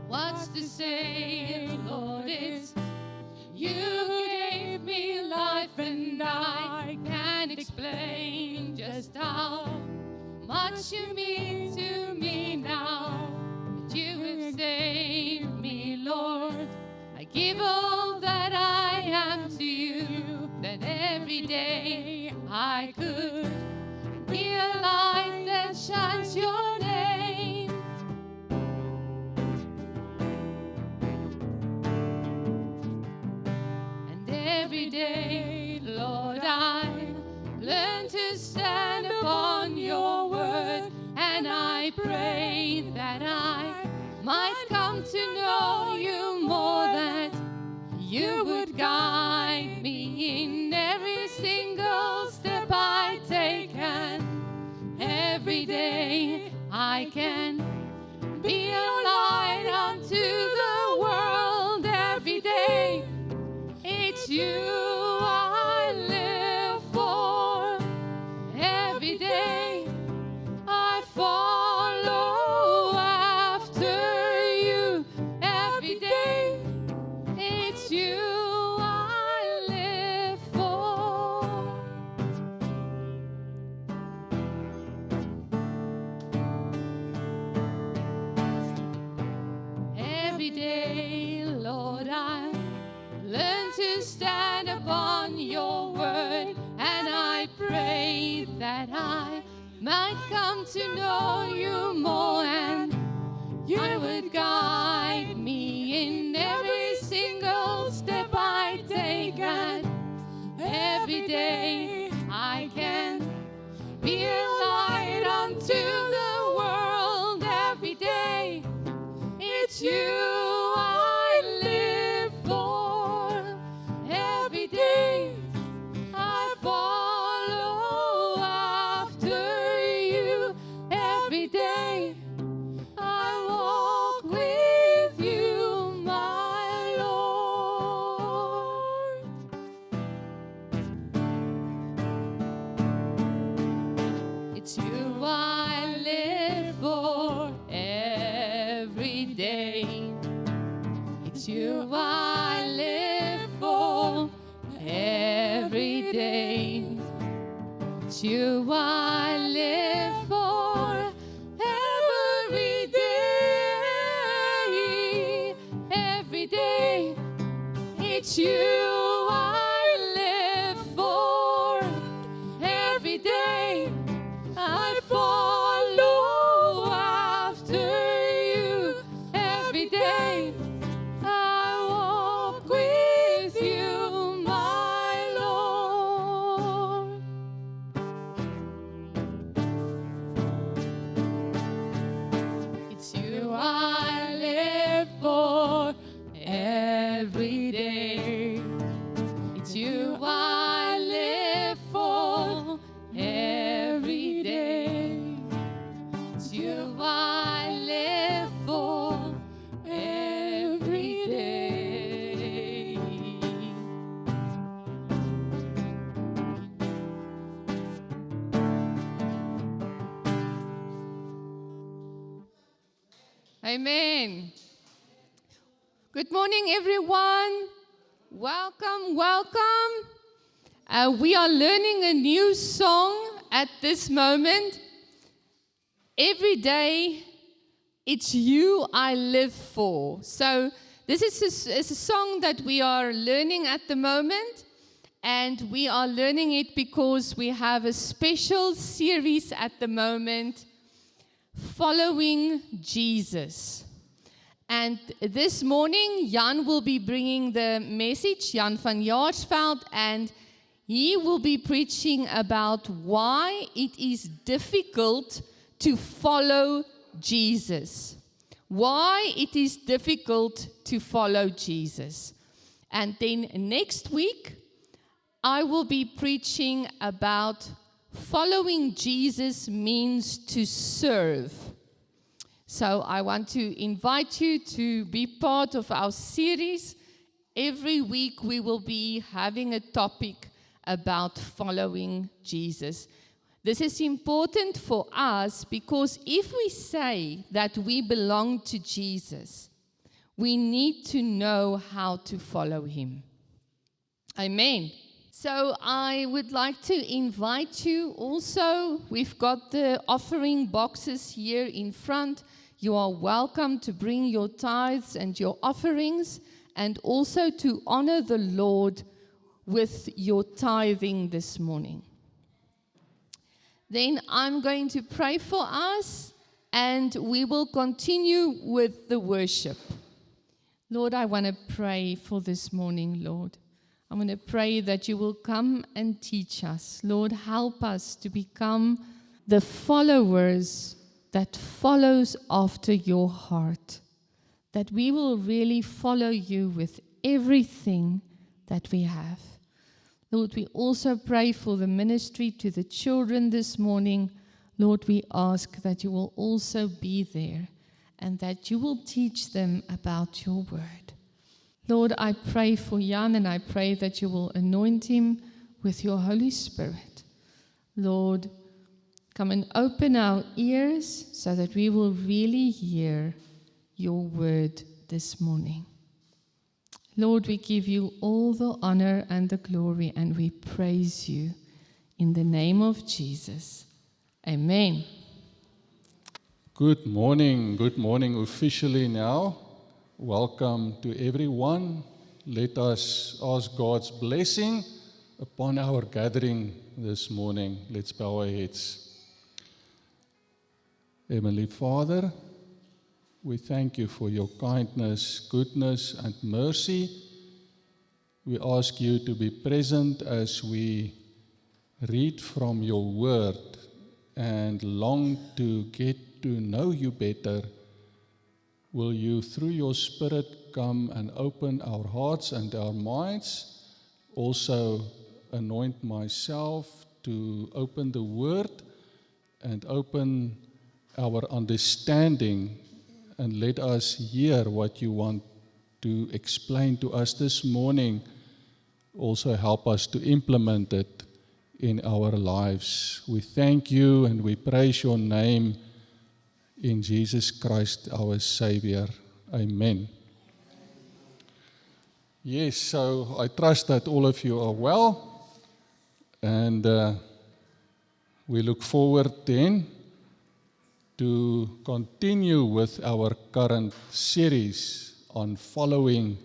What's to say, Lord, it's you gave me life, and I can't explain just how much you mean to me now. That you have saved me, Lord. I give all that I am to you, that every day I could be a light that shines your name. And every day, Lord, I learn to stand upon your word, and I pray that I might come to know you more, that you would guide me in every single step I take, and every day I can be a light unto the world. Every day it's you I live for. Every day I follow after you. Every day it's you I live for. Every day, Lord, I learn to stand upon your word, and I pray that I might come to know you more, and you would guide me in every single step I take, and every day I can be a light unto the world. Every day it's you I live for. Every day I follow after you. Every day I walk with you, my Lord. It's you I live for every day. It's you I live for every day. It's you I live for every day. Every day it's you I live for. Every day I follow after you. Every day I walk with you, my Lord. It's you I live for every day. It's you I live for every day. It's you I live for every day. Amen. Good morning, everyone. Welcome, welcome. We are learning a new song at this moment. Every day, it's you I live for. So this is a song that we are learning at the moment, and we are learning it because we have a special series at the moment, Following Jesus. And this morning, Jan will be bringing the message, Jan van Jaarsveld, and he will be preaching about why it is difficult to follow Jesus. Why it is difficult to follow Jesus. And then next week, I will be preaching about following Jesus means to serve. So I want to invite you to be part of our series. Every week we will be having a topic about following Jesus. This is important for us because if we say that we belong to Jesus, we need to know how to follow him. Amen. So I would like to invite you also. We've got the offering boxes here in front. You are welcome to bring your tithes and your offerings and also to honor the Lord with your tithing this morning. Then I'm going to pray for us and we will continue with the worship. Lord, I want to pray for this morning, Lord. I want to pray that you will come and teach us. Lord, help us to become the followers that follows after your heart. That we will really follow you with everything that we have. Lord, we also pray for the ministry to the children this morning. Lord, we ask that you will also be there and that you will teach them about your word. Lord, I pray for Jan and I pray that you will anoint him with your Holy Spirit. Lord, come and open our ears so that we will really hear your word this morning. Lord, we give you all the honor and the glory and we praise you in the name of Jesus. Amen. Good morning officially now. Welcome to everyone. Let us ask God's blessing upon our gathering this morning. Let's bow our heads. Heavenly Father, we thank you for your kindness, goodness, and mercy. We ask you to be present as we read from your word and long to get to know you better. Will you, through your Spirit, come and open our hearts and our minds? Also, anoint myself to open the word and open our understanding, and let us hear what you want to explain to us this morning. Also help us to implement it in our lives. We thank you and we praise your name in Jesus Christ, our Savior. Amen. Yes, so I trust that all of you are well, and we look forward then to continue with our current series on following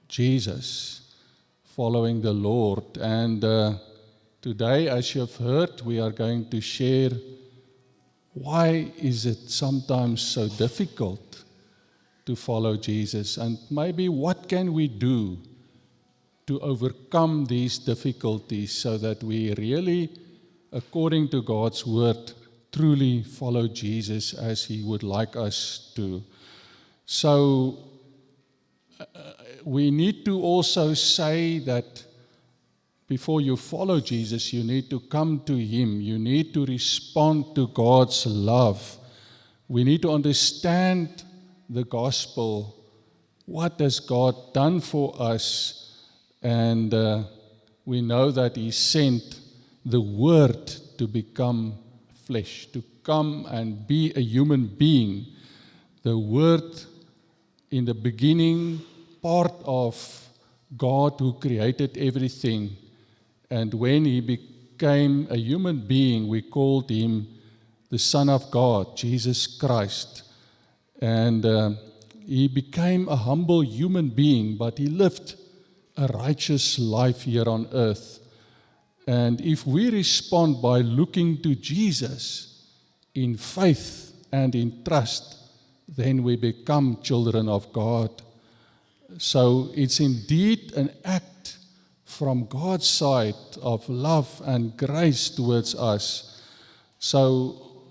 Jesus, following the Lord. And today, as you have heard, we are going to share why is it sometimes so difficult to follow Jesus, and maybe what can we do to overcome these difficulties so that we really, according to God's word, truly follow Jesus as he would like us to. So we need to also say that before you follow Jesus, you need to come to him. You need to respond to God's love. We need to understand the gospel. What has God done for us? And we know that he sent the word to become flesh, to come and be a human being. The word in the beginning, part of God who created everything. And when he became a human being, we called him the Son of God, Jesus Christ. And he became a humble human being, but he lived a righteous life here on earth. And if we respond by looking to Jesus in faith and in trust, then we become children of God. So it's indeed an act from God's side of love and grace towards us. So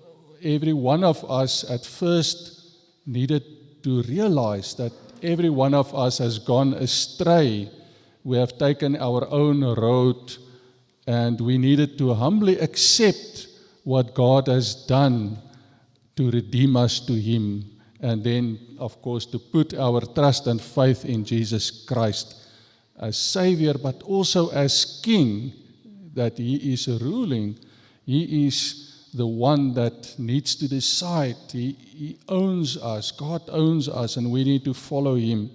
every one of us at first needed to realize that every one of us has gone astray. We have taken our own road, and we needed to humbly accept what God has done to redeem us to Him, and then, of course, to put our trust and faith in Jesus Christ as Savior, but also as King, that He is ruling. He is the one that needs to decide. He owns us. God owns us, and we need to follow Him.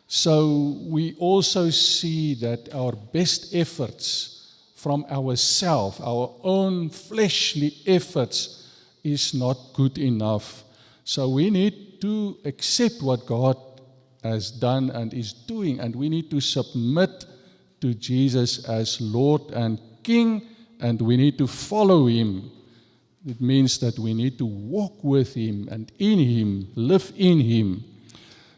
So we also see that our best efforts from ourselves, our own fleshly efforts, is not good enough. So we need to accept what God has done and is doing, and we need to submit to Jesus as Lord and King, and we need to follow Him. It means that we need to walk with Him and in Him, live in Him.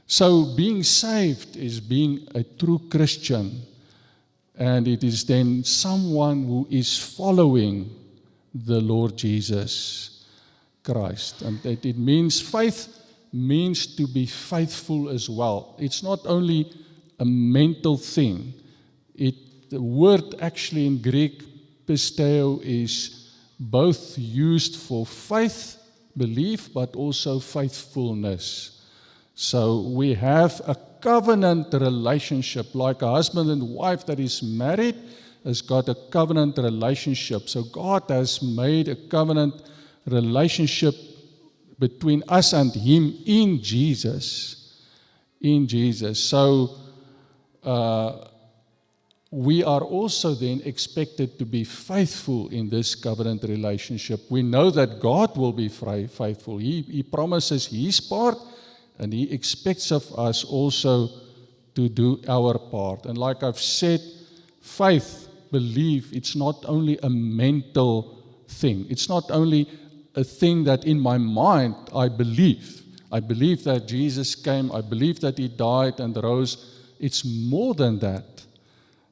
So being saved is being a true Christian, and it is then someone who is following the Lord Jesus Christ. And it means faith means to be faithful as well. It's not only a mental thing. The word actually in Greek, pisteo, is both used for faith, belief, but also faithfulness. So we have a covenant relationship, like a husband and wife that is married has got a covenant relationship. So God has made a covenant relationship between us and Him in Jesus. In Jesus. So we are also then expected to be faithful in this covenant relationship. We know that God will be faithful. He promises His part, and He expects of us also to do our part. And like I've said, faith, belief, it's not only a mental thing. It's not only a thing that in my mind I believe. I believe that Jesus came. I believe that He died and rose. It's more than that.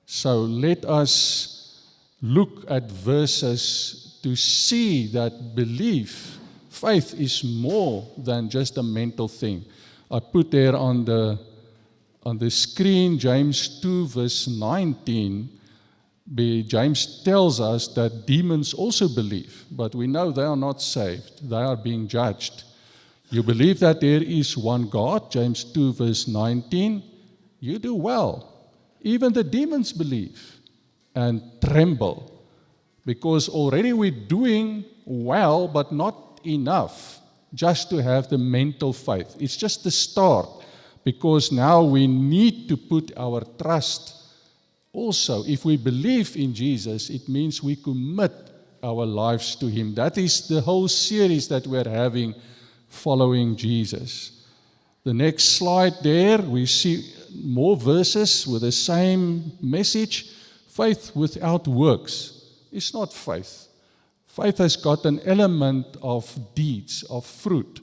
So let us look at verses to see that belief, faith is more than just a mental thing. I put there on the screen James 2 verse 19. James tells us that demons also believe, but we know they are not saved. They are being judged. You believe that there is one God, James 2 verse 19. You do well. Even the demons believe and tremble, because already we're doing well, but not enough just to have the mental faith. It's just the start, because now we need to put our trust. Also, if we believe in Jesus, it means we commit our lives to Him. That is the whole series that we're having, following Jesus. The next slide there, we see more verses with the same message. Faith without works is not faith. Faith has got an element of deeds, of fruit.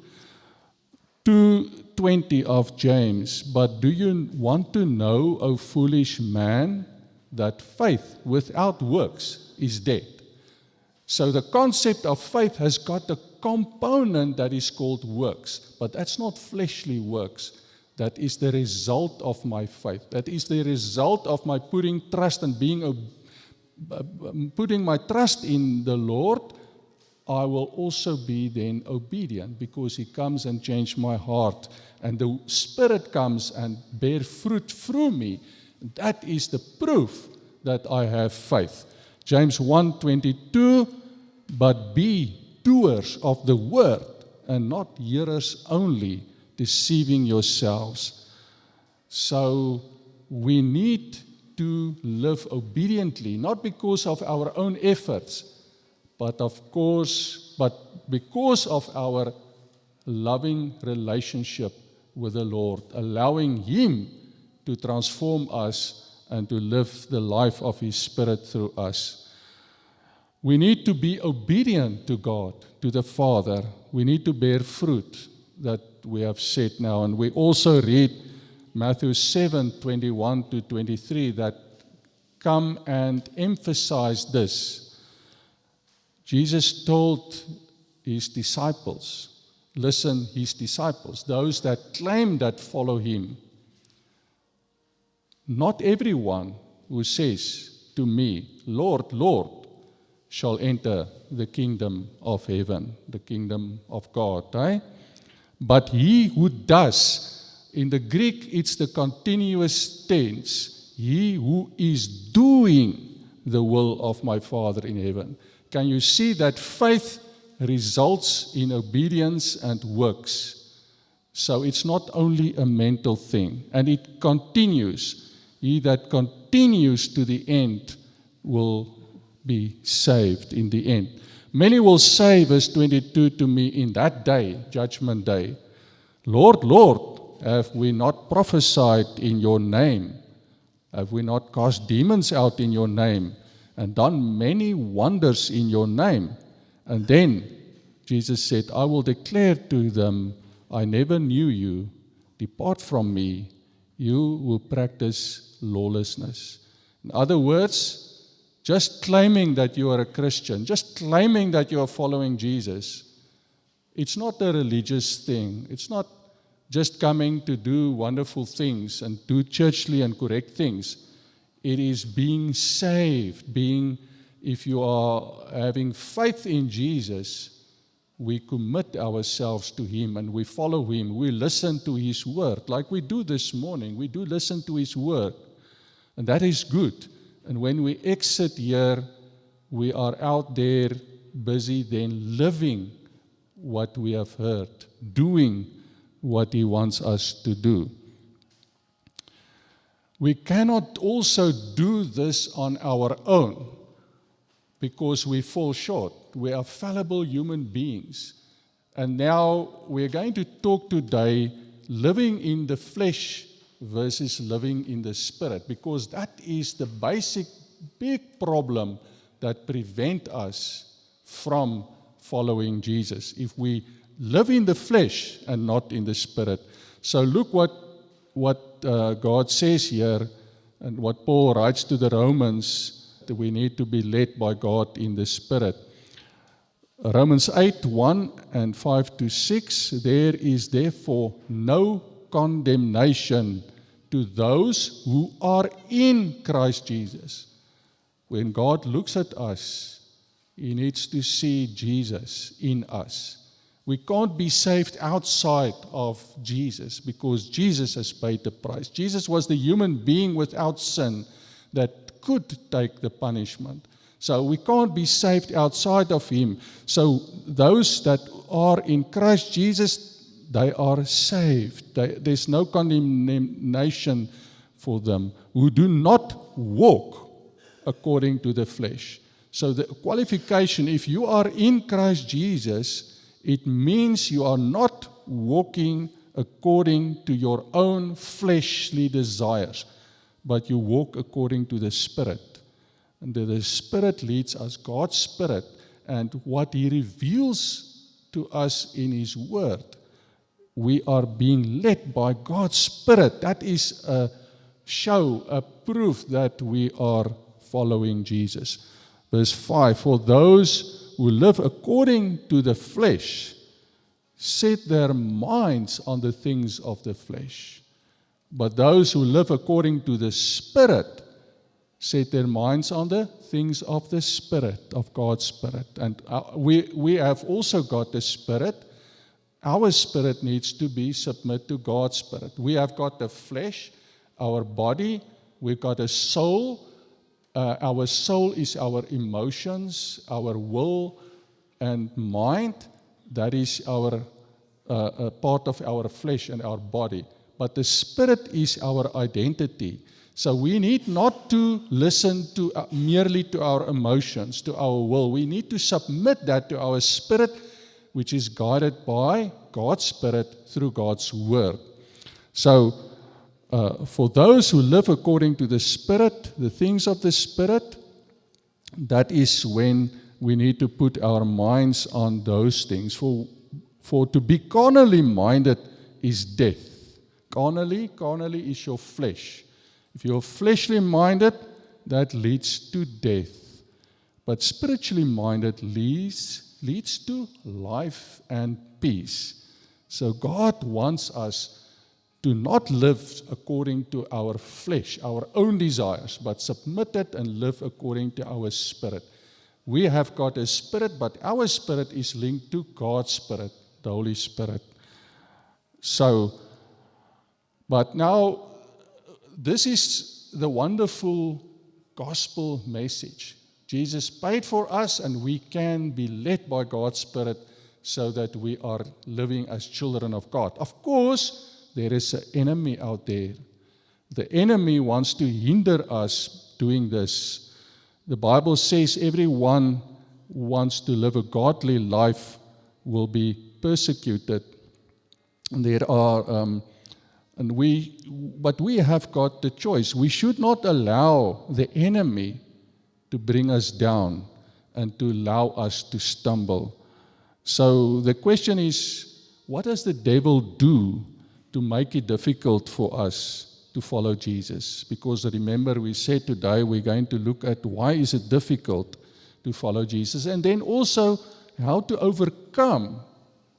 2:20 of James, but do you want to know, O foolish man, that faith without works is dead? So the concept of faith has got a component that is called works, but that's not fleshly works. That is the result of my faith. That is the result of my putting trust and putting my trust in the Lord. I will also be then obedient, because He comes and changes my heart, and the Spirit comes and bear fruit through me. That is the proof that I have faith. James 1:22, but be doers of the word and not hearers only, deceiving yourselves. So we need to live obediently, not because of our own efforts, but because of our loving relationship with the Lord, allowing Him to transform us and to live the life of His Spirit through us. We need to be obedient to God, to the Father. We need to bear fruit that we have said now. And we also read Matthew 7:21-23 that come and emphasize this. Jesus told His disciples, listen, His disciples, those that claim that follow Him, not everyone who says to me, Lord, Lord, shall enter the kingdom of heaven, the kingdom of God. Eh? But he who does, in the Greek it's the continuous tense, he who is doing the will of my Father in heaven. Can you see that faith results in obedience and works? So it's not only a mental thing, and it continues. He that continues to the end will be saved in the end. Many will say, verse 22, to me in that day, judgment day, Lord, Lord, have we not prophesied in your name? Have we not cast demons out in your name and done many wonders in your name? And then Jesus said, I will declare to them, I never knew you. Depart from me, you who practice lawlessness. In other words, just claiming that you are a Christian, just claiming that you are following Jesus, it's not a religious thing. It's not just coming to do wonderful things and do churchly and correct things. It is being saved, if you are having faith in Jesus, we commit ourselves to Him and we follow Him. We listen to His word, like we do this morning. We do listen to His word, and that is good. And when we exit here, we are out there busy then living what we have heard, doing what He wants us to do. We cannot also do this on our own because we fall short. We are fallible human beings. And now we're going to talk today living in the flesh versus living in the Spirit, because that is the basic big problem that prevents us from following Jesus, if we live in the flesh and not in the Spirit. So look what God says here, and what Paul writes to the Romans, that we need to be led by God in the Spirit. Romans 8, 1 and 5 to 6, there is therefore no condemnation to those who are in Christ Jesus. When God looks at us, He needs to see Jesus in us. We can't be saved outside of Jesus because Jesus has paid the price. Jesus was the human being without sin that could take the punishment. So we can't be saved outside of Him. So those that are in Christ Jesus, they are saved. There's no condemnation for them who do not walk according to the flesh. So the qualification, if you are in Christ Jesus, it means you are not walking according to your own fleshly desires, but you walk according to the Spirit. And the Spirit leads us, God's Spirit, and what He reveals to us in His Word. We are being led by God's Spirit. That is a show, a proof that we are following Jesus. Verse 5, for those who live according to the flesh set their minds on the things of the flesh. But those who live according to the Spirit set their minds on the things of the Spirit, of God's Spirit. And we have also got the Spirit. Our spirit needs to be submit to God's Spirit. We have got the flesh, our body, we've got a soul. Our soul is our emotions, our will and mind. That is our part of our flesh and our body. But the Spirit is our identity. So we need not to listen to merely to our emotions, to our will. We need to submit that to our spirit, which is guided by God's Spirit through God's Word. So, for those who live according to the Spirit, the things of the Spirit, that is when we need to put our minds on those things. For to be carnally minded is death. Carnally is your flesh. If you're fleshly minded, that leads to death. But spiritually minded leads to life and peace. So God wants us to not live according to our flesh, our own desires, but submitted and live according to our spirit. We have got a spirit, but our spirit is linked to God's Spirit, the Holy Spirit. So, but now, this is the wonderful gospel message. Jesus paid for us, and we can be led by God's Spirit so that we are living as children of God. Of course, there is an enemy out there. The enemy wants to hinder us doing this. The Bible says everyone who wants to live a godly life will be persecuted. And but we have got the choice. We should not allow the enemy to bring us down and to allow us to stumble. So the question is, what does the devil do to make it difficult for us to follow Jesus? Because remember, we said today we're going to look at why is it difficult to follow Jesus, and then also how to overcome,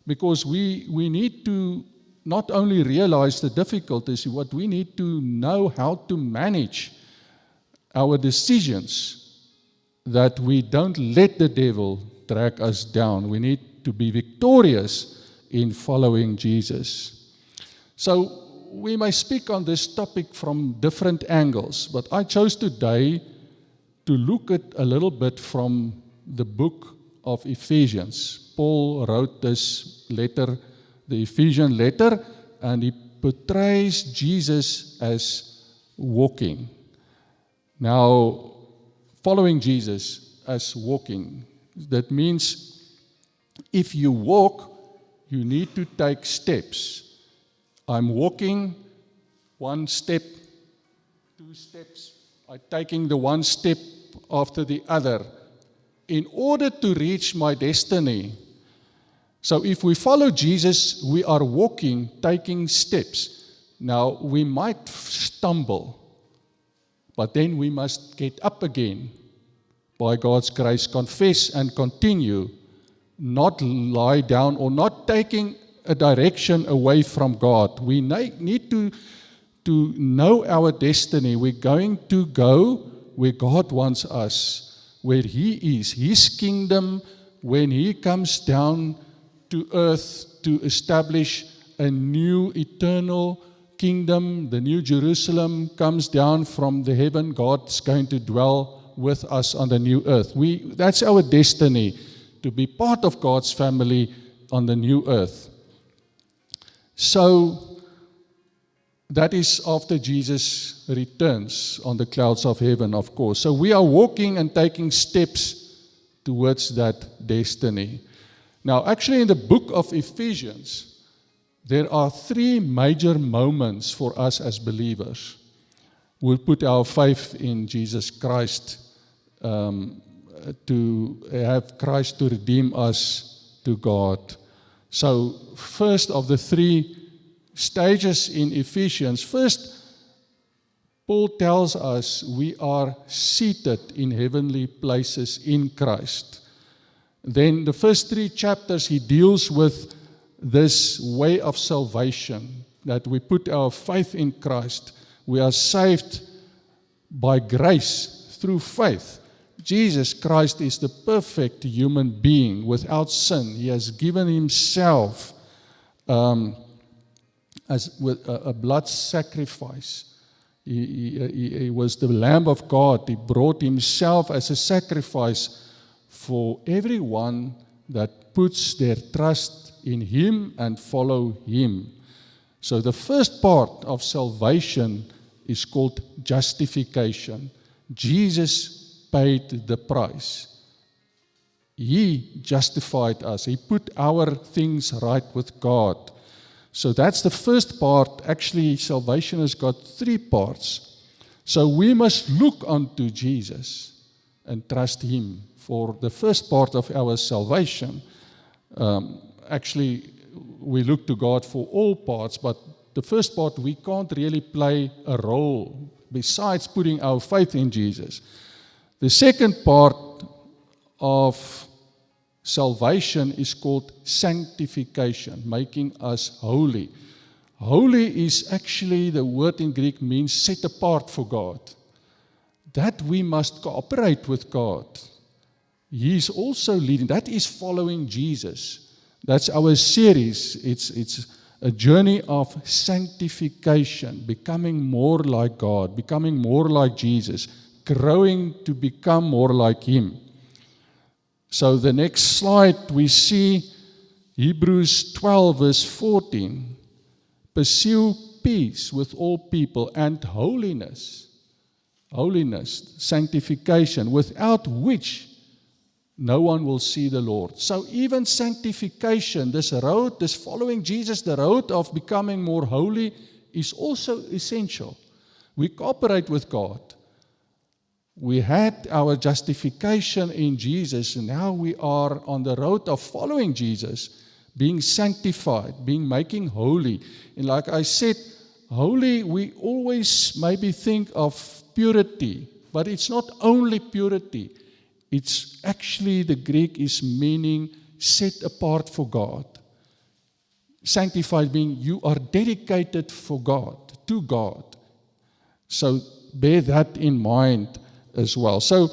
because we need to not only realize the difficulties, but we need to know how to manage our decisions, that we don't let the devil drag us down. We need to be victorious in following Jesus. So we may speak on this topic from different angles, but I chose today to look at a little bit from the book of Ephesians. Paul wrote this letter, the Ephesian letter, and he portrays Jesus as walking. Now, following Jesus as walking, that means if you walk, you need to take steps. I'm walking 1 step, 2 steps. I'm taking the 1 step after the other in order to reach my destiny. So if we follow Jesus, we are walking, taking steps. Now, we might stumble, but then we must get up again by God's grace, confess and continue, not lie down or not taking a direction away from God. We need to know our destiny. We're going to go where God wants us, where He is, His kingdom, when He comes down to earth to establish a new eternal kingdom. The new Jerusalem comes down from the heaven. God's going to dwell with us on the new earth. That's our destiny, to be part of God's family on the new earth. So, that is after Jesus returns on the clouds of heaven, of course. So we are walking and taking steps towards that destiny. Now, actually in the book of Ephesians, there are 3 major moments for us as believers. We put our faith in Jesus Christ, to have Christ to redeem us to God. So, first of the 3 stages in Ephesians, first, Paul tells us we are seated in heavenly places in Christ. Then the first 3 chapters, he deals with this way of salvation, that we put our faith in Christ. We are saved by grace through faith. Jesus Christ is the perfect human being without sin. He has given himself as with a blood sacrifice. He was the Lamb of God. He brought himself as a sacrifice for everyone that puts their trust in him and follow him. So the first part of salvation is called justification. Jesus paid the price. He justified us. He put our things right with God. So that's the first part. Actually, salvation has got 3 parts. So we must look unto Jesus and trust him for the first part of our salvation. Actually, we look to God for all parts, but the first part we can't really play a role besides putting our faith in Jesus. The second part of salvation is called sanctification, making us holy. Holy is actually, the word in Greek means set apart for God. That we must cooperate with God. He is also leading. That is following Jesus. That's our series. It's a journey of sanctification, becoming more like God, becoming more like Jesus, growing to become more like Him. So the next slide we see Hebrews 12 verse 14. Pursue peace with all people and holiness. Holiness, sanctification, without which no one will see the Lord. So even sanctification, this road, this following Jesus, the road of becoming more holy is also essential. We cooperate with God. We had our justification in Jesus, and now we are on the road of following Jesus, being sanctified, making holy. And like I said, holy, we always maybe think of purity, but it's not only purity. It's actually, the Greek is meaning set apart for God. Sanctified meaning you are dedicated for God, to God. So bear that in mind as well. So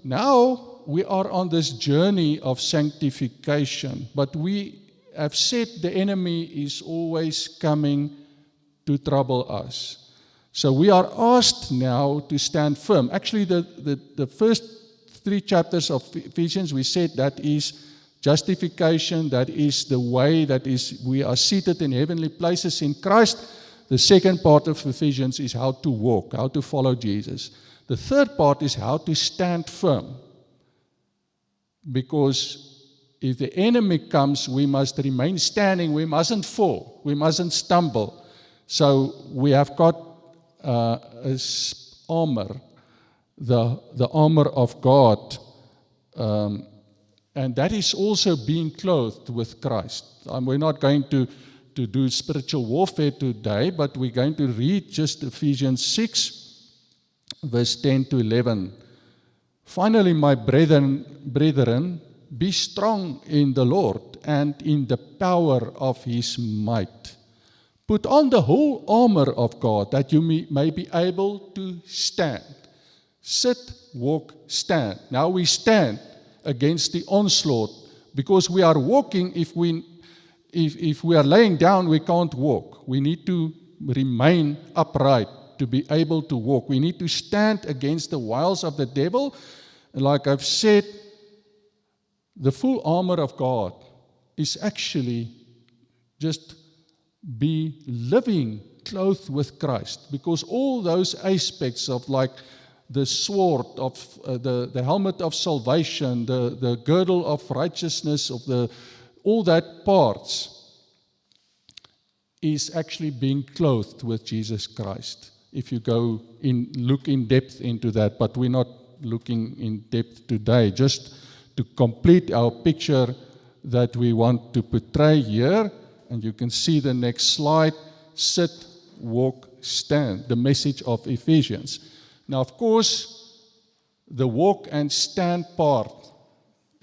now we are on this journey of sanctification, but we have said the enemy is always coming to trouble us. So we are asked now to stand firm. Actually, the first 3 chapters of Ephesians, we said that is justification, that is the way that is we are seated in heavenly places in Christ. The second part of Ephesians is how to walk, how to follow Jesus. The third part is how to stand firm. Because if the enemy comes, we must remain standing, we mustn't fall, we mustn't stumble. So we have got armor, the armor of God, and that is also being clothed with Christ. We're not going to do spiritual warfare today, but we're going to read just Ephesians 6, verse 10 to 11. Finally, my brethren, be strong in the Lord and in the power of His might. Put on the whole armor of God, that you may be able to stand. Sit, walk, stand. Now we stand against the onslaught, because we are walking. If we are laying down, we can't walk. We need to remain upright to be able to walk. We need to stand against the wiles of the devil. And like I've said, the full armor of God is actually just be living clothed with Christ, because all those aspects of like the sword, of the helmet of salvation, the girdle of righteousness, of all that parts is actually being clothed with Jesus Christ. If you look in depth into that, but we're not looking in depth today, just to complete our picture that we want to portray here. And you can see the next slide, sit, walk, stand, the message of Ephesians. Now, of course, the walk and stand part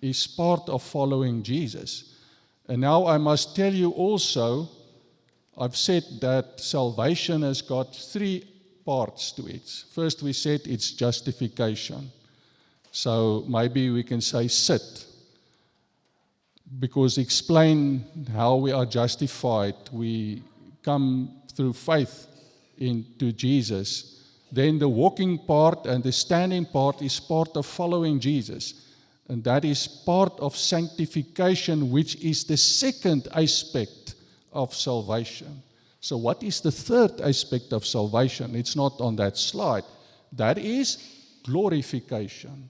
is part of following Jesus. And now I must tell you also, I've said that salvation has got 3 parts to it. First, we said it's justification. So maybe we can say sit, because explain how we are justified. We come through faith into Jesus. Then the walking part and the standing part is part of following Jesus. And that is part of sanctification, which is the second aspect of salvation. So what is the third aspect of salvation? It's not on that slide. That is glorification.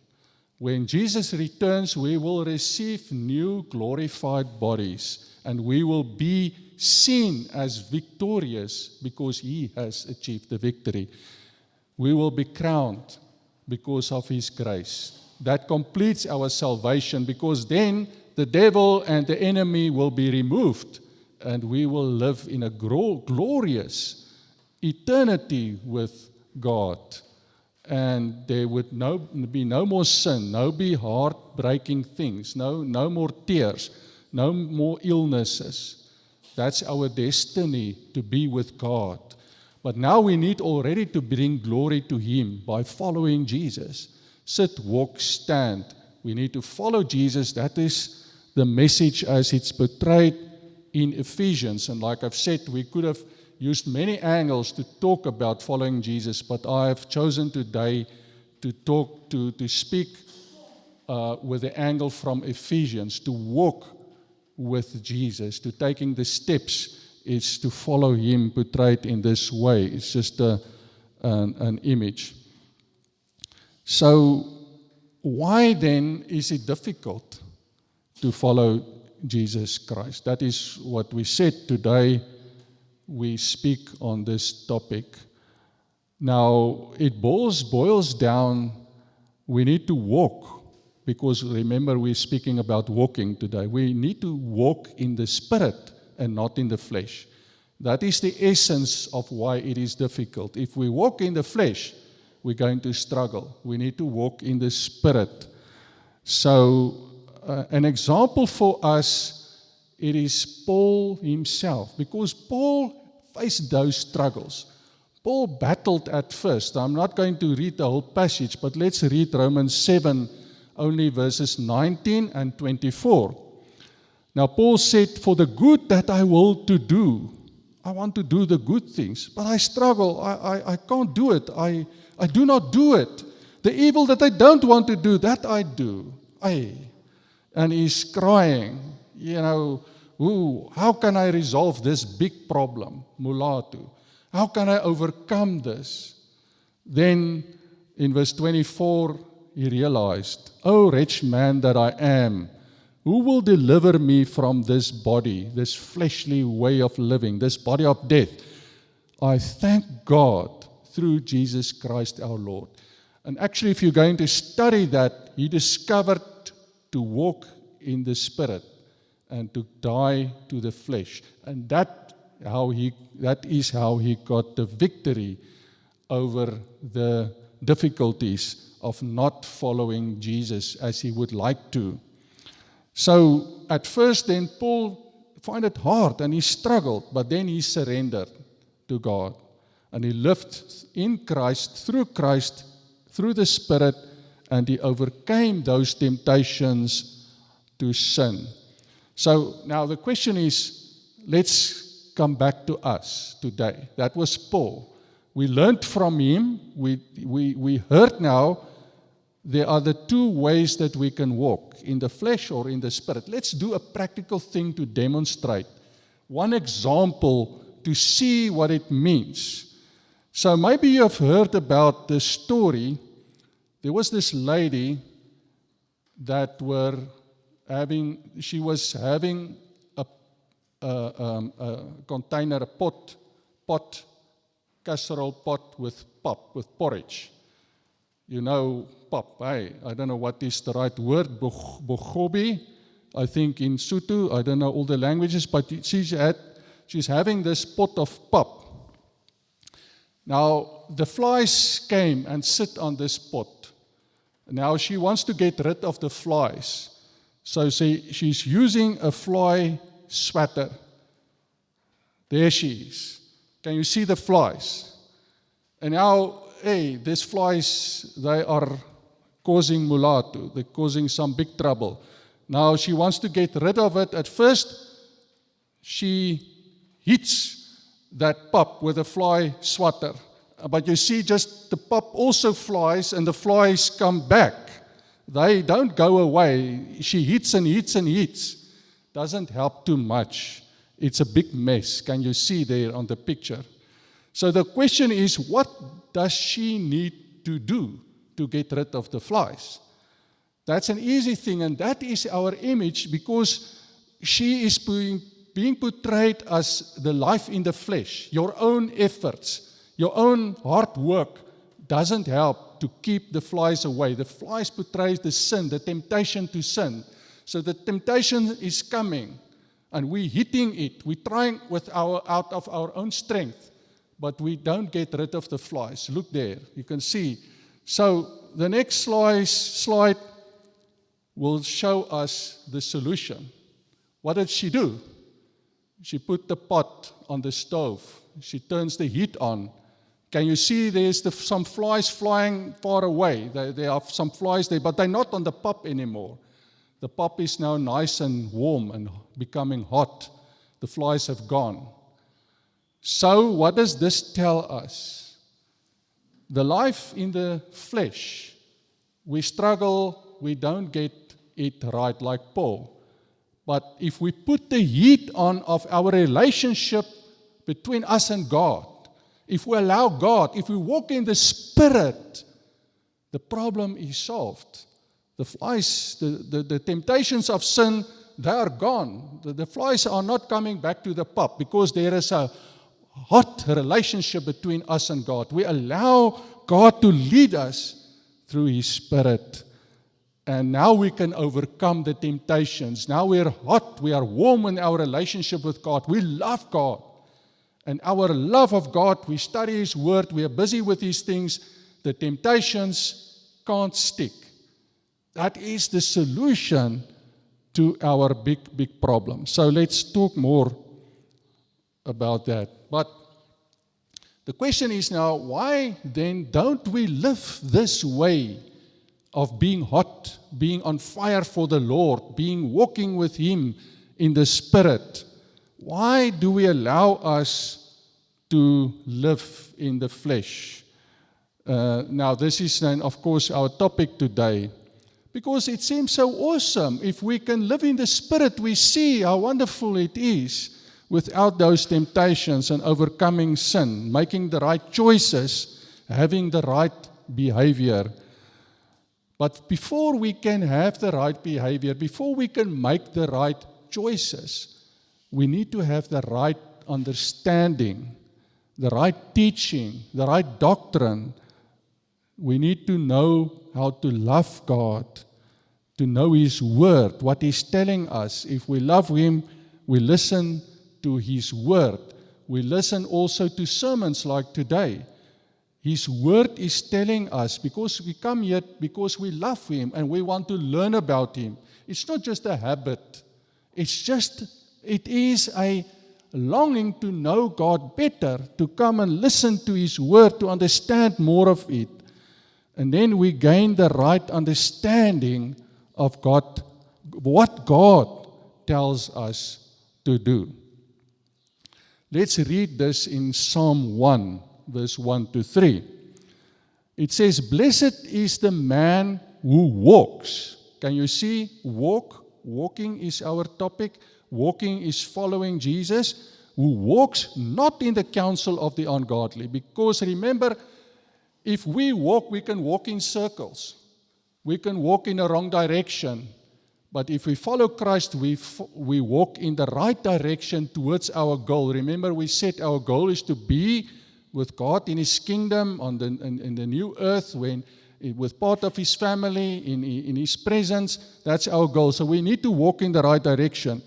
When Jesus returns, we will receive new glorified bodies, and we will be seen as victorious because He has achieved the victory. We will be crowned because of His grace. That completes our salvation, because then the devil and the enemy will be removed, and we will live in a glorious eternity with God. And there would be no more sin, no be heartbreaking things, no more tears, no more illnesses. That's our destiny, to be with God. But now we need already to bring glory to Him by following Jesus. Sit, walk, stand. We need to follow Jesus. That is the message as it's portrayed in Ephesians. And like I've said, we could have used many angles to talk about following Jesus, but I have chosen today to speak with the angle from Ephesians, to walk with Jesus, to taking the steps is to follow Him portrayed in this way. It's just an image. So why then is it difficult to follow Jesus Christ? That is what we said today. We speak on this topic. Now, it boils down, we need to walk, because remember we're speaking about walking today. We need to walk in the Spirit and not in the flesh. That is the essence of why it is difficult. If we walk in the flesh, we're going to struggle. We need to walk in the Spirit. So, an example for us, it is Paul himself, because Paul faced those struggles. Paul battled at first. I'm not going to read the whole passage, but let's read Romans 7, only verses 19 and 24. Now Paul said, "For the good that I will to do, I want to do the good things, but I struggle. I can't do it. I do not do it. The evil that I don't want to do, that I do." And he's crying, how can I resolve this big problem, Mulatu? How can I overcome this? Then in verse 24, he realized, "Oh, wretched man that I am, who will deliver me from this body, this fleshly way of living, this body of death? I thank God through Jesus Christ our Lord." And actually, if you're going to study that, he discovered to walk in the Spirit and to die to the flesh. And that is how he got the victory over the difficulties of not following Jesus as he would like to. So at first then Paul found it hard and he struggled, but then he surrendered to God. And he lived in Christ, through the Spirit, and he overcame those temptations to sin. So now the question is, let's come back to us today. That was Paul. We learned from him. We heard now there are the two ways that we can walk, in the flesh or in the Spirit. Let's do a practical thing to demonstrate. One example to see what it means. So maybe you have heard about the story. There was this lady that she was having a container, a pot, casserole pot with porridge. You know pap, I don't know what is the right word, bogobi, I think in Sotho, I don't know all the languages, but she's having this pot of pap. Now, the flies came and sit on this pot. Now, she wants to get rid of the flies. So she's using a fly swatter. There she is. Can you see the flies? And now, these flies, they are causing Mulatu. They're causing some big trouble. Now she wants to get rid of it. At first, she hits that pap with a fly swatter. But you see, just the pap also flies, and the flies come back. They don't go away. She hits and hits and hits. Doesn't help too much. It's a big mess. Can you see there on the picture? So the question is, what does she need to do to get rid of the flies? That's an easy thing, and that is our image, because she is being portrayed as the life in the flesh. Your own efforts, your own hard work doesn't help to keep the flies away. The flies portrays the sin, the temptation to sin. So the temptation is coming, and we're hitting it. We're trying out of our own strength, but we don't get rid of the flies. Look there, you can see. So the next slide will show us the solution. What did she do? She put the pot on the stove. She turns the heat on. Can you see there's some flies flying far away? There are some flies there, but they're not on the pop anymore. The pop is now nice and warm and becoming hot. The flies have gone. So what does this tell us? The life in the flesh, we struggle, we don't get it right like Paul. But if we put the heat on of our relationship between us and God, if we allow God, if we walk in the Spirit, the problem is solved. The flies, the temptations of sin, they are gone. The flies are not coming back to the pop because there is a hot relationship between us and God. We allow God to lead us through His Spirit. And now we can overcome the temptations. Now we are hot, we are warm in our relationship with God. We love God. And our love of God, we study His Word, we are busy with these things. The temptations can't stick. That is the solution to our big problem. So let's talk more about that. But the question is now, why then don't we live this way of being hot, being on fire for the Lord, walking with Him in the Spirit? Why do we allow us to live in the flesh? Now, this is then, of course, our topic today. Because it seems so awesome. If we can live in the Spirit, we see how wonderful it is without those temptations and overcoming sin, making the right choices, having the right behavior. But before we can have the right behavior, before we can make the right choices, we need to have the right understanding, the right teaching, the right doctrine. We need to know how to love God, to know His Word, what He's telling us. If we love Him, we listen to His Word. We listen also to sermons like today. His Word is telling us, because we come here because we love Him and we want to learn about Him. It's not just a habit. It is a longing to know God better, to come and listen to His Word, to understand more of it. And then we gain the right understanding of God, what God tells us to do. Let's read this in Psalm 1, verse 1 to 3. It says, "Blessed is the man who walks." Can you see? Walking is our topic. Walking is following Jesus. Who walks not in the counsel of the ungodly. Because remember, if we walk, we can walk in circles. We can walk in the wrong direction. But if we follow Christ, we walk in the right direction towards our goal. Remember, we said our goal is to be with God in His kingdom in the new earth, with part of His family, in His presence. That's our goal. So we need to walk in the right direction.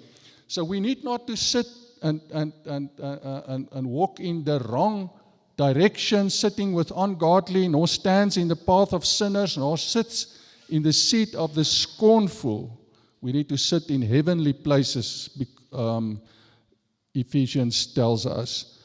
So we need not to sit and walk in the wrong direction, sitting with ungodly, nor stands in the path of sinners, nor sits in the seat of the scornful. We need to sit in heavenly places, Ephesians tells us.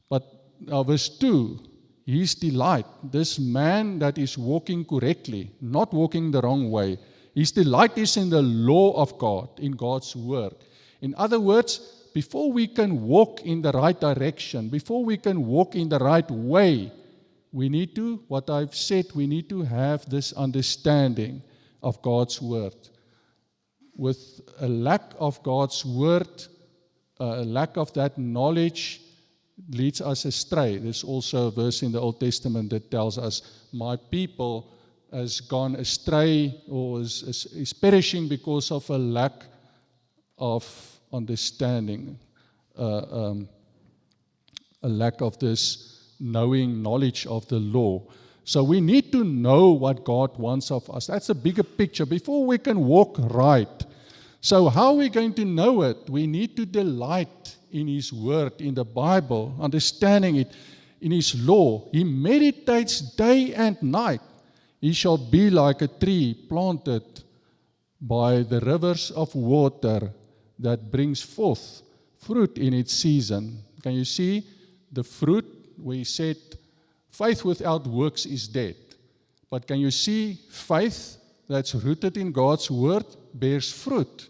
But now verse 2, his delight, this man that is walking correctly, not walking the wrong way, his delight is in the law of God, in God's word. In other words, before we can walk in the right direction, before we can walk in the right way, we need to, what I've said, we need to have this understanding of God's word. With a lack of God's word, a lack of that knowledge leads us astray. There's also a verse in the Old Testament that tells us, my people has gone astray or is perishing because of a lack of understanding, a lack of this knowledge of the law. So we need to know what God wants of us. That's a bigger picture before we can walk right. So how are we going to know it? We need to delight in His word, in the Bible, understanding it, in His law. He meditates day and night. He shall be like a tree planted by the rivers of water that brings forth fruit in its season. Can you see the fruit where he said, faith without works is dead. But can you see faith that's rooted in God's word bears fruit?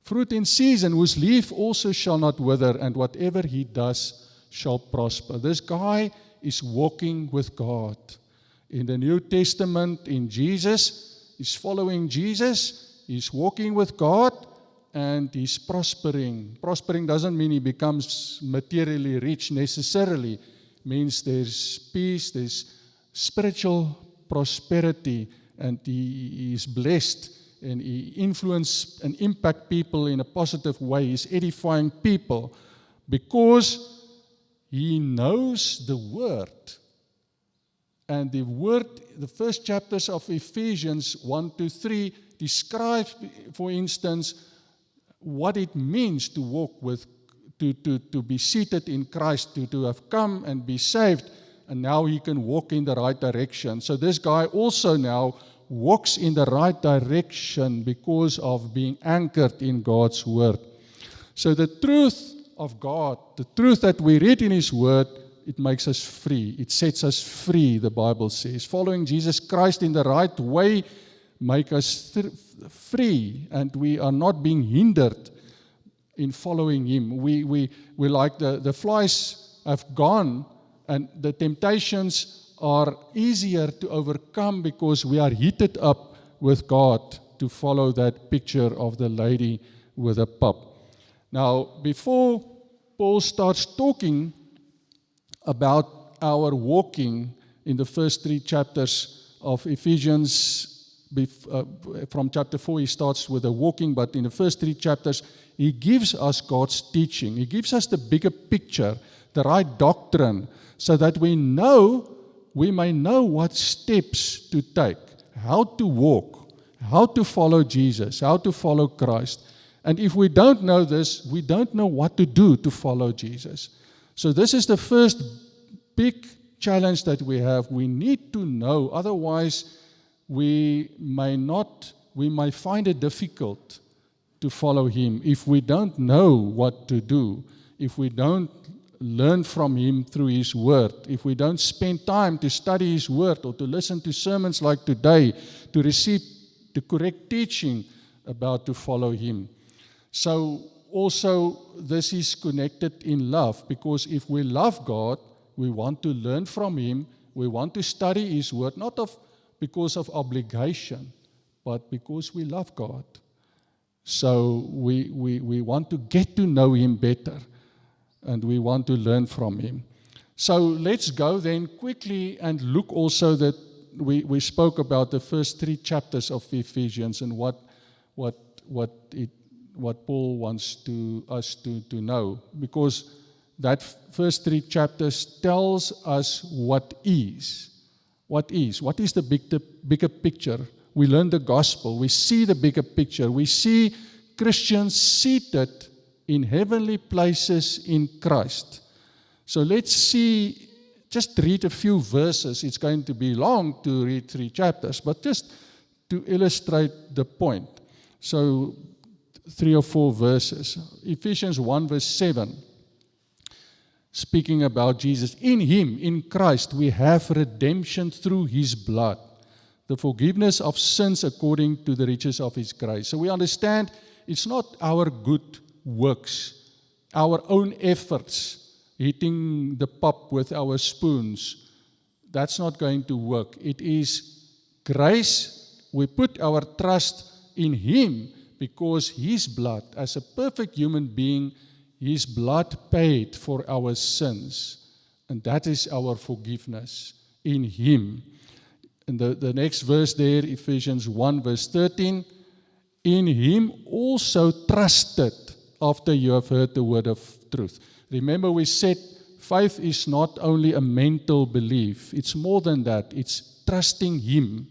Fruit in season, whose leaf also shall not wither, and whatever he does shall prosper. This guy is walking with God. In the New Testament, in Jesus, he's following Jesus, he's walking with God, and he's prospering. Prospering doesn't mean he becomes materially rich necessarily. It means there's peace, there's spiritual prosperity, and he is blessed, and he influence and impact people in a positive way. He's edifying people because he knows the word. And the word, the first chapters of Ephesians 1-3 describe, for instance, what it means to walk with, to be seated in Christ, to have come and be saved, and now he can walk in the right direction. So this guy also now walks in the right direction because of being anchored in God's word. So the truth of God, the truth that we read in his word, it makes us free. It sets us free, the Bible says. Following Jesus Christ in the right way make us free, and we are not being hindered in following him. We like the flies have gone, and the temptations are easier to overcome because we are heated up with God, to follow that picture of the lady with a pup. Now, before Paul starts talking about our walking in the first 3 chapters of Ephesians, from chapter 4 he starts with the walking, but in the first 3 chapters he gives us God's teaching. He gives us the bigger picture, the right doctrine, so that we may know what steps to take, how to walk, how to follow Jesus, how to follow Christ. And if we don't know this, we don't know what to do to follow Jesus. So this is the first big challenge that we have. We need to know, otherwise we may find it difficult to follow him if we don't know what to do, if we don't learn from him through his word, if we don't spend time to study his word or to listen to sermons like today, to receive the correct teaching about to follow him. So also this is connected in love, because if we love God, we want to learn from him, we want to study his word, not because of obligation, but because we love God. So we want to get to know him better, and we want to learn from him. So let's go then quickly and look also that we spoke about the first 3 chapters of Ephesians and what Paul wants us to know, because that first 3 chapters tells us what is the bigger picture. We learn the gospel, we see the bigger picture, we see Christians seated in heavenly places in Christ. So let's see, just read a few verses. It's going to be long to read 3 chapters, but just to illustrate the point. So 3 or 4 verses. Ephesians 1 verse 7, speaking about Jesus. In him, in Christ, we have redemption through his blood, the forgiveness of sins according to the riches of his grace. So we understand it's not our good works, our own efforts, hitting the pop with our spoons. That's not going to work. It is grace. We put our trust in him because his blood, as a perfect human being, his blood paid for our sins. And that is our forgiveness in him. And the next verse there, Ephesians 1 verse 13, in him also trusted after you have heard the word of truth. Remember we said faith is not only a mental belief. It's more than that. It's trusting him,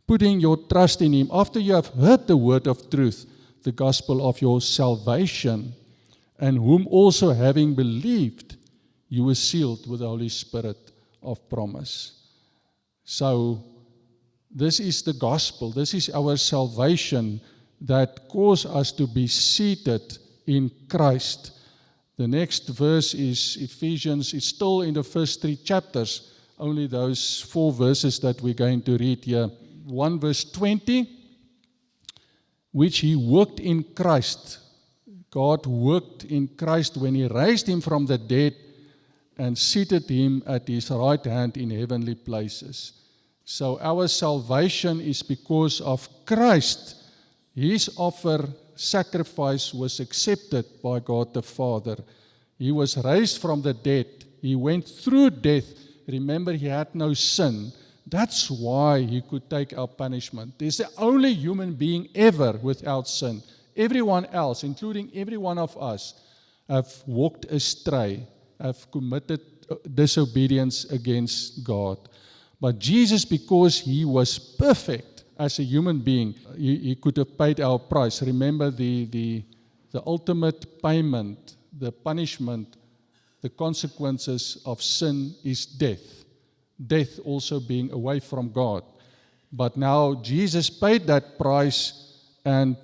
putting your trust in him. After you have heard the word of truth, the gospel of your salvation, and whom also having believed, you were sealed with the Holy Spirit of promise. So this is the gospel. This is our salvation that causes us to be seated in Christ. The next verse is Ephesians. It's still in the first 3 chapters, only those 4 verses that we're going to read here. 1 verse 20, which he worked in Christ. God worked in Christ when he raised him from the dead and seated him at his right hand in heavenly places. So our salvation is because of Christ. His offer, sacrifice was accepted by God the Father. He was raised from the dead. He went through death. Remember, he had no sin. That's why he could take our punishment. He's the only human being ever without sin. Everyone else, including every one of us, have walked astray, have committed disobedience against God. But Jesus, because he was perfect as a human being, he could have paid our price. Remember, the ultimate payment, the punishment, the consequences of sin is death. Death also being away from God. But now Jesus paid that price, and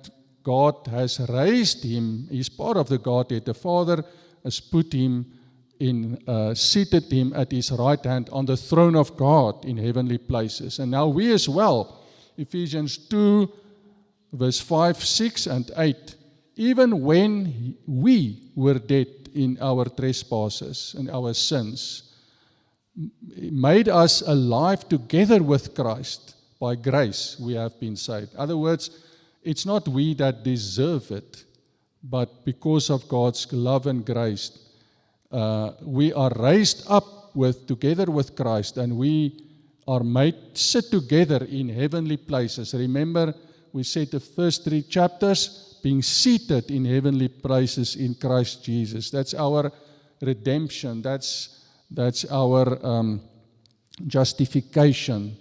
God has raised him. He's part of the Godhead. The Father has put him seated him at his right hand on the throne of God in heavenly places. And now we as well, Ephesians 2, verse 5, 6, and 8, even when we were dead in our trespasses and our sins, made us alive together with Christ. By grace we have been saved. In other words, it's not we that deserve it, but because of God's love and grace, we are raised up together with Christ, and we are made sit together in heavenly places. Remember, we said the first 3 chapters, being seated in heavenly places in Christ Jesus. That's our redemption. That's our justification.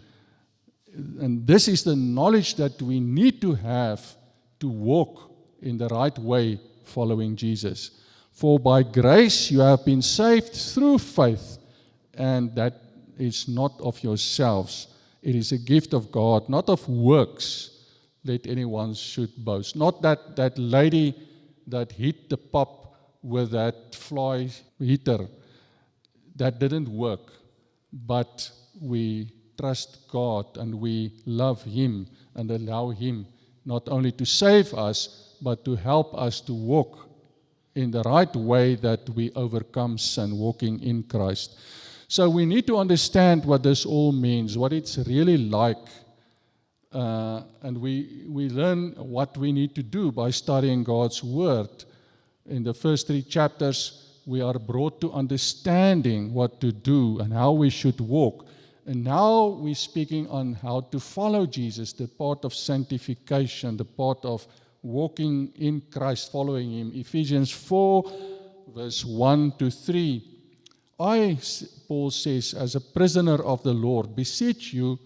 And this is the knowledge that we need to have to walk in the right way following Jesus. For by grace you have been saved through faith, and that is not of yourselves. It is a gift of God, not of works, let anyone should boast. Not that lady that hit the pop with that fly heater. That didn't work. But we trust God and we love him and allow him not only to save us, but to help us to walk in the right way that we overcome sin, walking in Christ. So we need to understand what this all means, what it's really like. And we learn what we need to do by studying God's Word. In the first 3 chapters, we are brought to understanding what to do and how we should walk. And now we're speaking on how to follow Jesus, the part of sanctification, the part of walking in Christ, following him. Ephesians 4, verse 1 to 3. I, Paul says, as a prisoner of the Lord, beseech you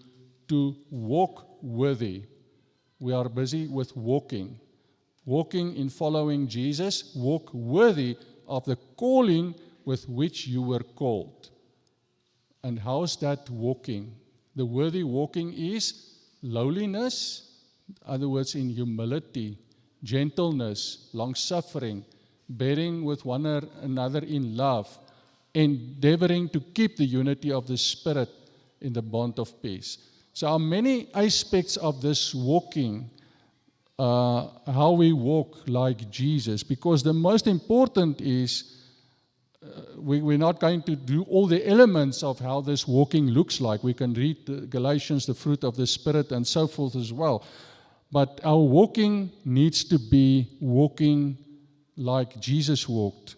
to walk worthy. We are busy with walking. Walking in following Jesus, walk worthy of the calling with which you were called. And how's that walking? The worthy walking is lowliness, in other words, in humility, gentleness, long-suffering, bearing with one another in love, endeavoring to keep the unity of the Spirit in the bond of peace. So there are many aspects of this walking, how we walk like Jesus, because the most important is we're not going to do all the elements of how this walking looks like. We can read Galatians, the fruit of the Spirit, and so forth as well. But our walking needs to be walking like Jesus walked.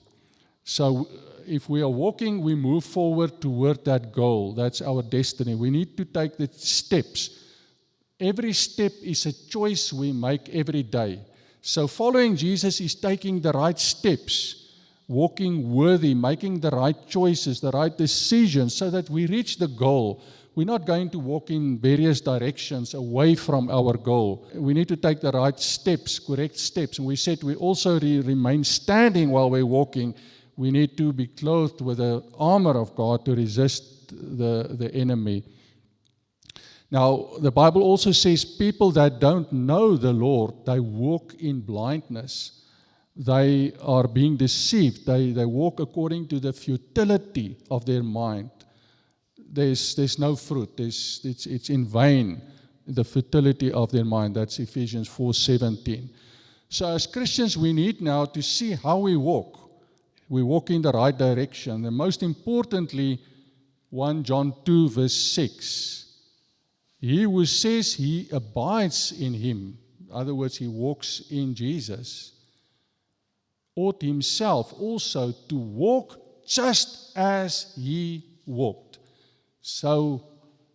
So if we are walking, we move forward toward that goal. That's our destiny. We need to take the steps. Every step is a choice we make every day. So following Jesus is taking the right steps, walking worthy, making the right choices, the right decisions, so that we reach the goal. We're not going to walk in various directions away from our goal. We need to take the right steps, correct steps. And we said we also remain standing while we're walking. We need to be clothed with the armor of God to resist the enemy. Now, the Bible also says people that don't know the Lord, they walk in blindness. they are being deceived. They walk according to the futility of their mind. There's no fruit. It's in vain, the futility of their mind. That's Ephesians 4:17. So as Christians, we need now to see how we walk. We walk in the right direction. And most importantly, 1 John 2 verse 6. He who says he abides in him, in other words, he walks in Jesus, ought himself also to walk just as he walked. So,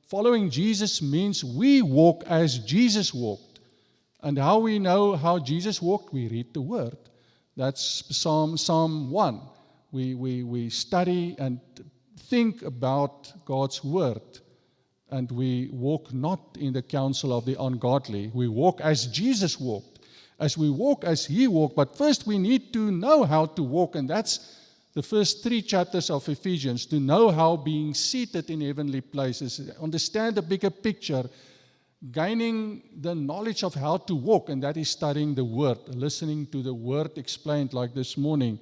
following Jesus means we walk as Jesus walked. And how we know how Jesus walked? We read the Word. That's Psalm 1. We study and think about God's Word. And we walk not in the counsel of the ungodly. We walk as Jesus walked. As we walk as He walked. But first we need to know how to walk. And that's the first 3 chapters of Ephesians. To know how being seated in heavenly places. Understand the bigger picture. Gaining the knowledge of how to walk. And that is studying the Word. Listening to the Word explained like this morning.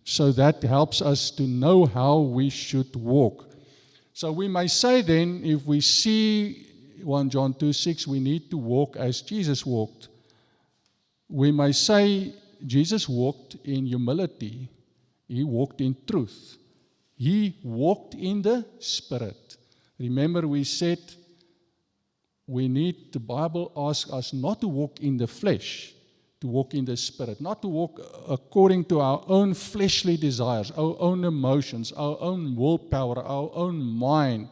So that helps us to know how we should walk. So we may say then, if we see 1 John 2:6, we need to walk as Jesus walked. We may say Jesus walked in humility. He walked in truth. He walked in the Spirit. Remember we said the Bible asks us not to walk in the flesh, to walk in the Spirit, not to walk according to our own fleshly desires, our own emotions, our own willpower, our own mind.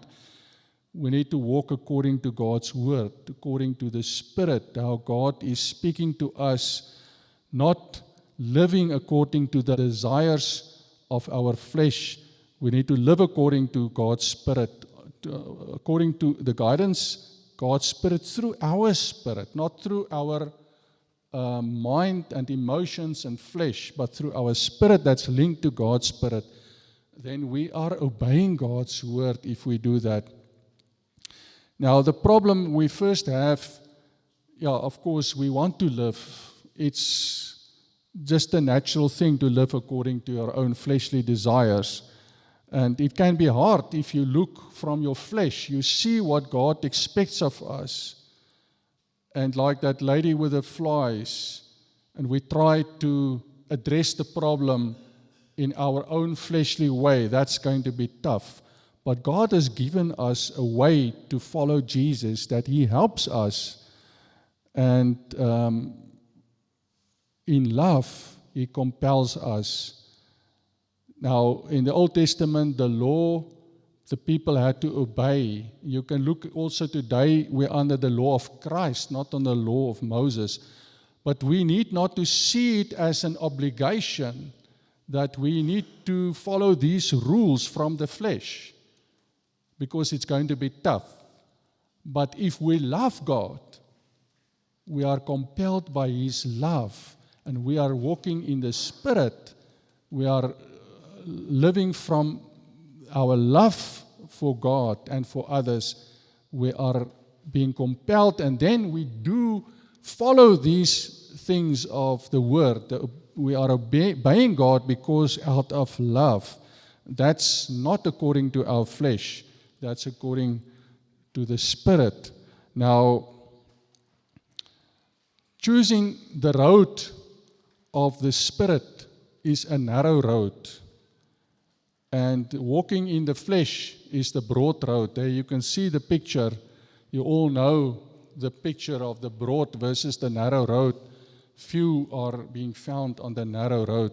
We need to walk according to God's Word, according to the Spirit, how God is speaking to us, not living according to the desires of our flesh. We need to live according to God's Spirit, according to the guidance, God's Spirit through our spirit, not through our mind and emotions and flesh, but through our spirit that's linked to God's Spirit. Then we are obeying God's Word if we do that. Now the problem we first have, of course we want to live. It's just a natural thing to live according to your own fleshly desires. And it can be hard if you look from your flesh. You see what God expects of us. And like that lady with the flies, and we try to address the problem in our own fleshly way, that's going to be tough. But God has given us a way to follow Jesus, that He helps us. And in love, He compels us. Now, in the Old Testament, the law, the people had to obey. You can look also today, we're under the law of Christ, not on the law of Moses. But we need not to see it as an obligation that we need to follow these rules from the flesh, because it's going to be tough. But if we love God, we are compelled by His love, and we are walking in the Spirit. We are living from our love for God and for others. We are being compelled, and then we do follow these things of the Word. We are obeying God because out of love. That's not according to our flesh. That's according to the Spirit. Now, choosing the road of the Spirit is a narrow road. And walking in the flesh is the broad road. There you can see the picture. You all know the picture of the broad versus the narrow road. Few are being found on the narrow road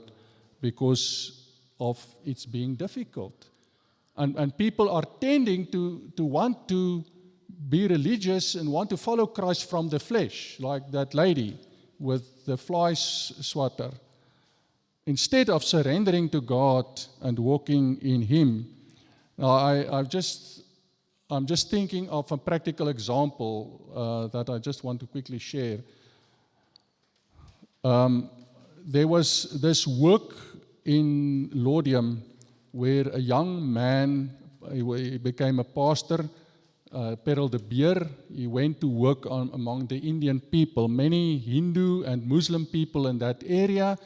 because of its being difficult. And people are tending to want to be religious and want to follow Christ from the flesh, like that lady with the fly swatter. Instead of surrendering to God and walking in Him. Now, I'm just thinking of a practical example that I just want to quickly share. There was this work in Laudium where a young man, he became a pastor, Perel de Beer. He went to work among the Indian people, many Hindu and Muslim people in that area.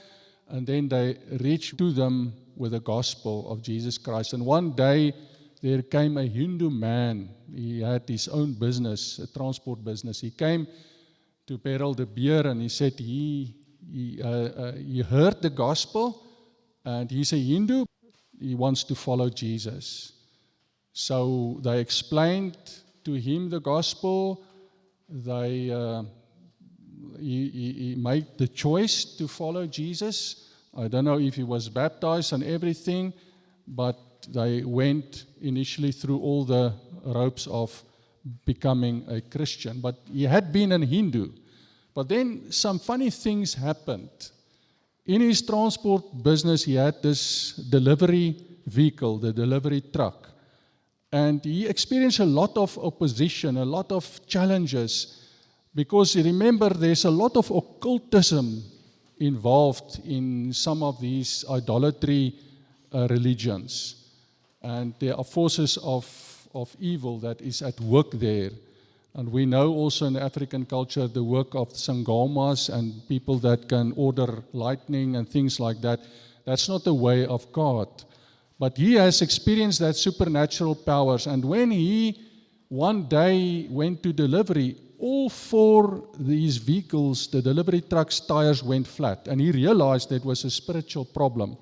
and then they reached to them with the gospel of Jesus Christ. And one day there came a Hindu man. He had his own business, a transport business. He came to Beryl de Beer and he said he heard the gospel and he's a Hindu. He wants to follow Jesus. So they explained to him the gospel. He made the choice to follow Jesus. I don't know if he was baptized and everything, but they went initially through all the ropes of becoming a Christian. But he had been a Hindu. But then some funny things happened. In his transport business, he had this delivery vehicle, the delivery truck. And he experienced a lot of opposition, a lot of challenges, because remember, there's a lot of occultism involved in some of these idolatry religions. And there are forces of evil that is at work there. And we know also in the African culture the work of sangomas and people that can order lightning and things like that. That's not the way of God. But he has experienced that supernatural powers. And when he one day went to delivery, all 4 these vehicles, the delivery truck's tires went flat. And he realized that it was a spiritual problem.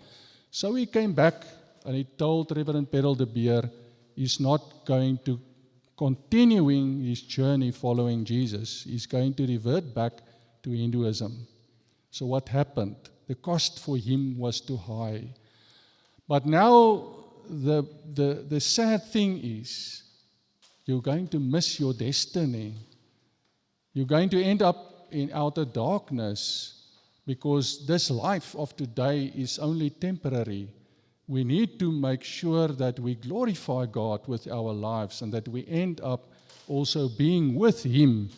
So he came back and he told Reverend Beryl de Beer he's not going to continuing his journey following Jesus. He's going to revert back to Hinduism. So what happened? The cost for him was too high. But now the sad thing is you're going to miss your destiny. You're going to end up in outer darkness because this life of today is only temporary. We need to make sure that we glorify God with our lives and that we end up also being with Him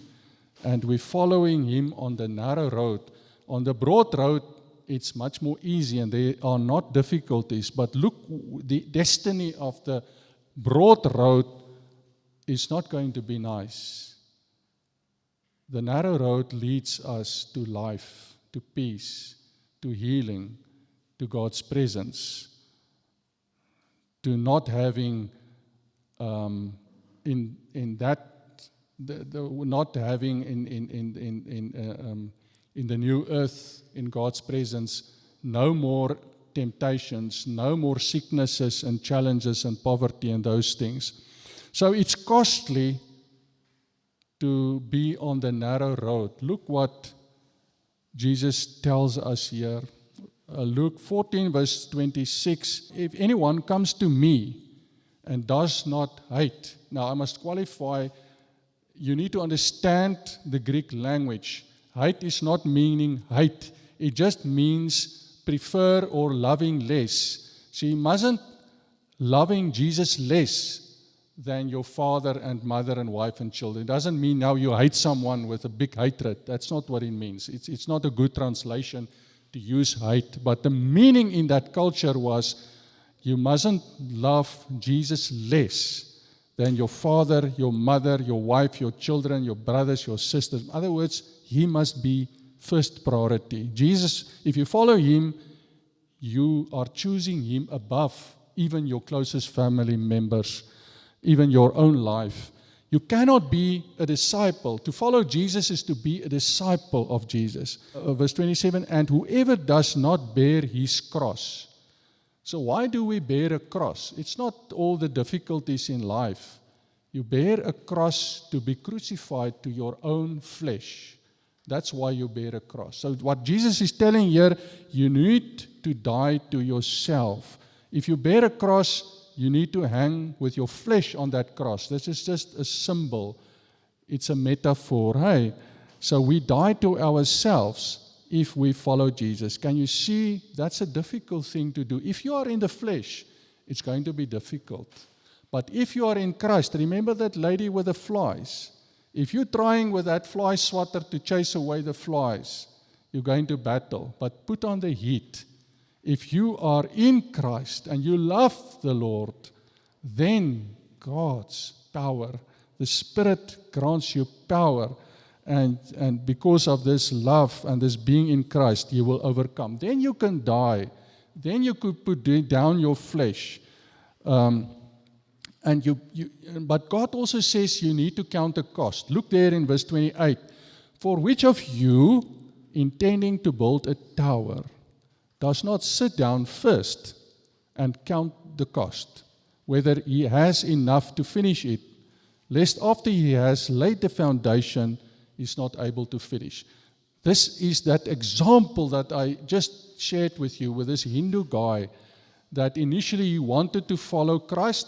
and we're following Him on the narrow road. On the broad road, it's much more easy and there are not difficulties. But look, the destiny of the broad road is not going to be nice. The narrow road leads us to life, to peace, to healing, to God's presence, to not having not having in the new earth, in God's presence, no more temptations, no more sicknesses and challenges and poverty and those things. So it's costly to be on the narrow road. Look what Jesus tells us here. Luke 14 verse 26, if anyone comes to me and does not hate. Now I must qualify, you need to understand the Greek language. Hate is not meaning hate. It just means prefer or loving less. So you mustn't loving Jesus less than your father and mother and wife and children. It doesn't mean now you hate someone with a big hatred. That's not what it means. It's not a good translation to use hate. But the meaning in that culture was you mustn't love Jesus less than your father, your mother, your wife, your children, your brothers, your sisters. In other words, He must be first priority. Jesus, if you follow Him, you are choosing Him above even your closest family members, even your own life. You cannot be a disciple. To follow Jesus is to be a disciple of Jesus. Verse 27, and whoever does not bear his cross. So why do we bear a cross? It's not all the difficulties in life. You bear a cross to be crucified to your own flesh. That's why you bear a cross. So what Jesus is telling here, you need to die to yourself. If you bear a cross, you need to hang with your flesh on that cross. This is just a symbol. It's a metaphor. Hey, so we die to ourselves if we follow Jesus. Can you see? That's a difficult thing to do. If you are in the flesh, it's going to be difficult. But if you are in Christ, remember that lady with the flies. If you're trying with that fly swatter to chase away the flies, you're going to battle. But put on the heat. If you are in Christ and you love the Lord, then God's power, the Spirit grants you power. and because of this love and this being in Christ, you will overcome. Then you can die. Then you could put down your flesh. But God also says you need to count the cost. Look there in verse 28. For which of you, intending to build a tower, does not sit down first and count the cost, whether he has enough to finish it, lest after he has laid the foundation, he's not able to finish. This is that example that I just shared with you with this Hindu guy, that initially he wanted to follow Christ,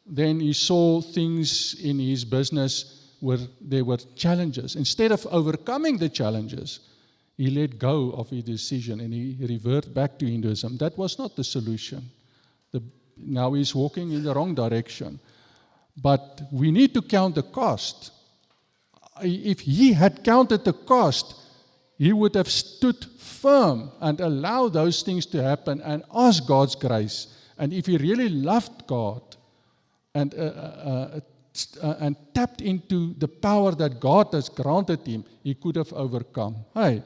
then he saw things in his business where there were challenges. Instead of overcoming the challenges, he let go of his decision and he reverted back to Hinduism. That was not the solution. Now he's walking in the wrong direction. But we need to count the cost. If he had counted the cost, he would have stood firm and allowed those things to happen and asked God's grace. And if he really loved God and tapped into the power that God has granted him, he could have overcome. Hey,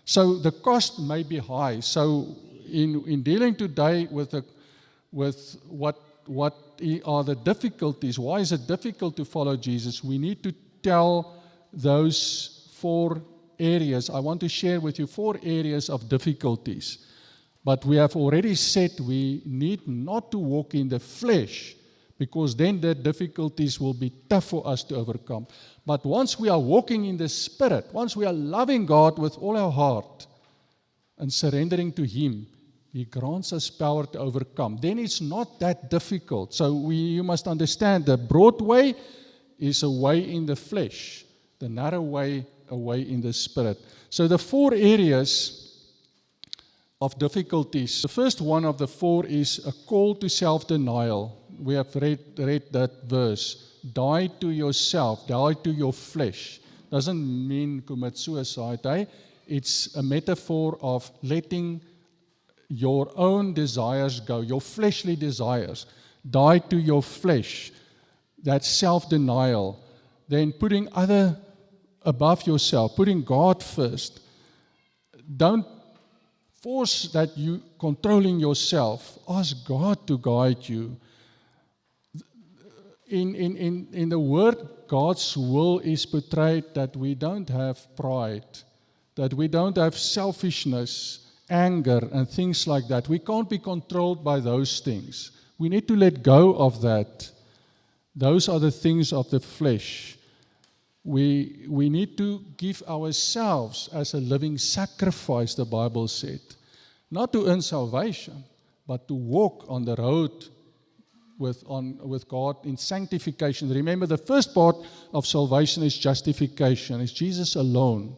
so the cost may be high. So in dealing today with what are the difficulties, why is it difficult to follow Jesus, we need to tell those 4 areas. I want to share with you 4 areas of difficulties. But we have already said we need not to walk in the flesh, because then the difficulties will be tough for us to overcome. But once we are walking in the Spirit, once we are loving God with all our heart and surrendering to Him, He grants us power to overcome. Then it's not that difficult. So you must understand the broad way is a way in the flesh, the narrow way, a way in the Spirit. So the 4 areas of difficulties. The first one of the 4 is a call to self-denial. We have read that verse. Die to yourself, die to your flesh. Doesn't mean commit suicide. It's a metaphor of letting your own desires go, your fleshly desires. Die to your flesh. That's self-denial. Then putting other above yourself, putting God first. Don't force that you controlling yourself. Ask God to guide you. In the Word, God's will is portrayed that we don't have pride, that we don't have selfishness, anger, and things like that. We can't be controlled by those things. We need to let go of that. Those are the things of the flesh. We need to give ourselves as a living sacrifice, the Bible said. Not to earn salvation, but to walk on the road with God in sanctification. Remember, the first part of salvation is justification. It's Jesus alone.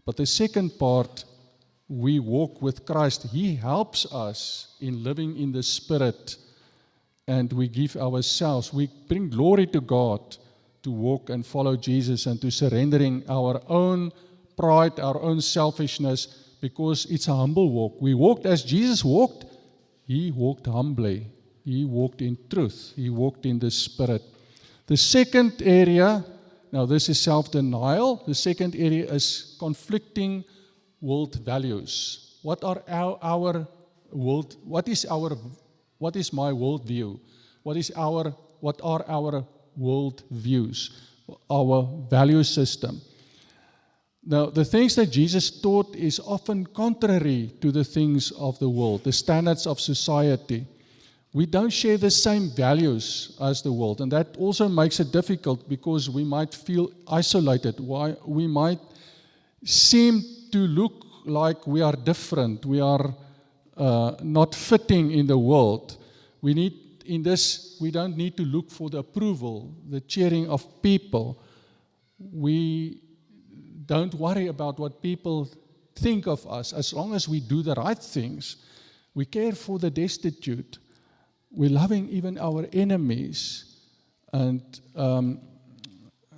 But the second part, we walk with Christ. He helps us in living in the Spirit, and we give ourselves. We bring glory to God to walk and follow Jesus and to surrendering our own pride, our own selfishness, because it's a humble walk. We walked as Jesus walked. He walked humbly. He walked in truth. He walked in the Spirit. The second area, now this is self-denial. The second area is conflicting world values. What are our world? What is my world view? What are our world views? Our value system. Now, the things that Jesus taught is often contrary to the things of the world, the standards of society. We don't share the same values as the world, and that also makes it difficult because we might feel isolated. We might seem to look like we are different. We are not fitting in the world. We don't need to look for the approval, the cheering of people. We don't worry about what people think of us as long as we do the right things. We care for the destitute. We're loving even our enemies. And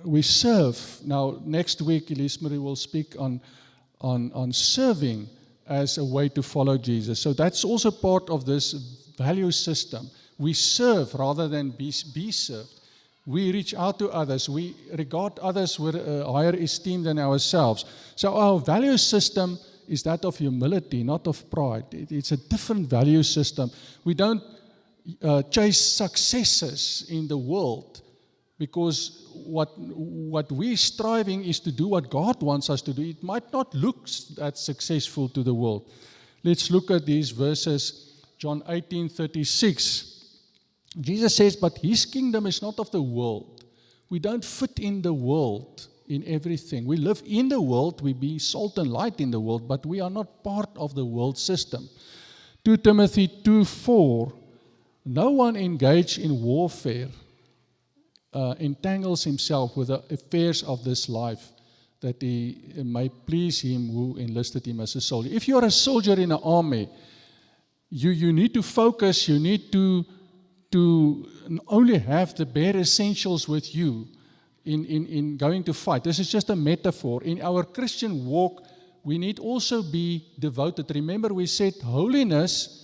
we serve. Now, next week, Elise Marie will speak on serving as a way to follow Jesus. So that's also part of this value system. We serve rather than be served. We reach out to others. We regard others with a higher esteem than ourselves. So our value system is that of humility, not of pride. It's a different value system. We don't chase successes in the world, because what we're striving is to do what God wants us to do. It might not look that successful to the world. Let's look at these verses. John 18:36. Jesus says, but his kingdom is not of the world. We don't fit in the world in everything. We live in the world, we be salt and light in the world, but we are not part of the world system. 2 Timothy 2:4. No one engaged in warfare entangles himself with the affairs of this life, that he may please him who enlisted him as a soldier. If you are a soldier in an army, you need to focus, you need to only have the bare essentials with you in going to fight. This is just a metaphor. In our Christian walk, we need also be devoted. Remember, we said holiness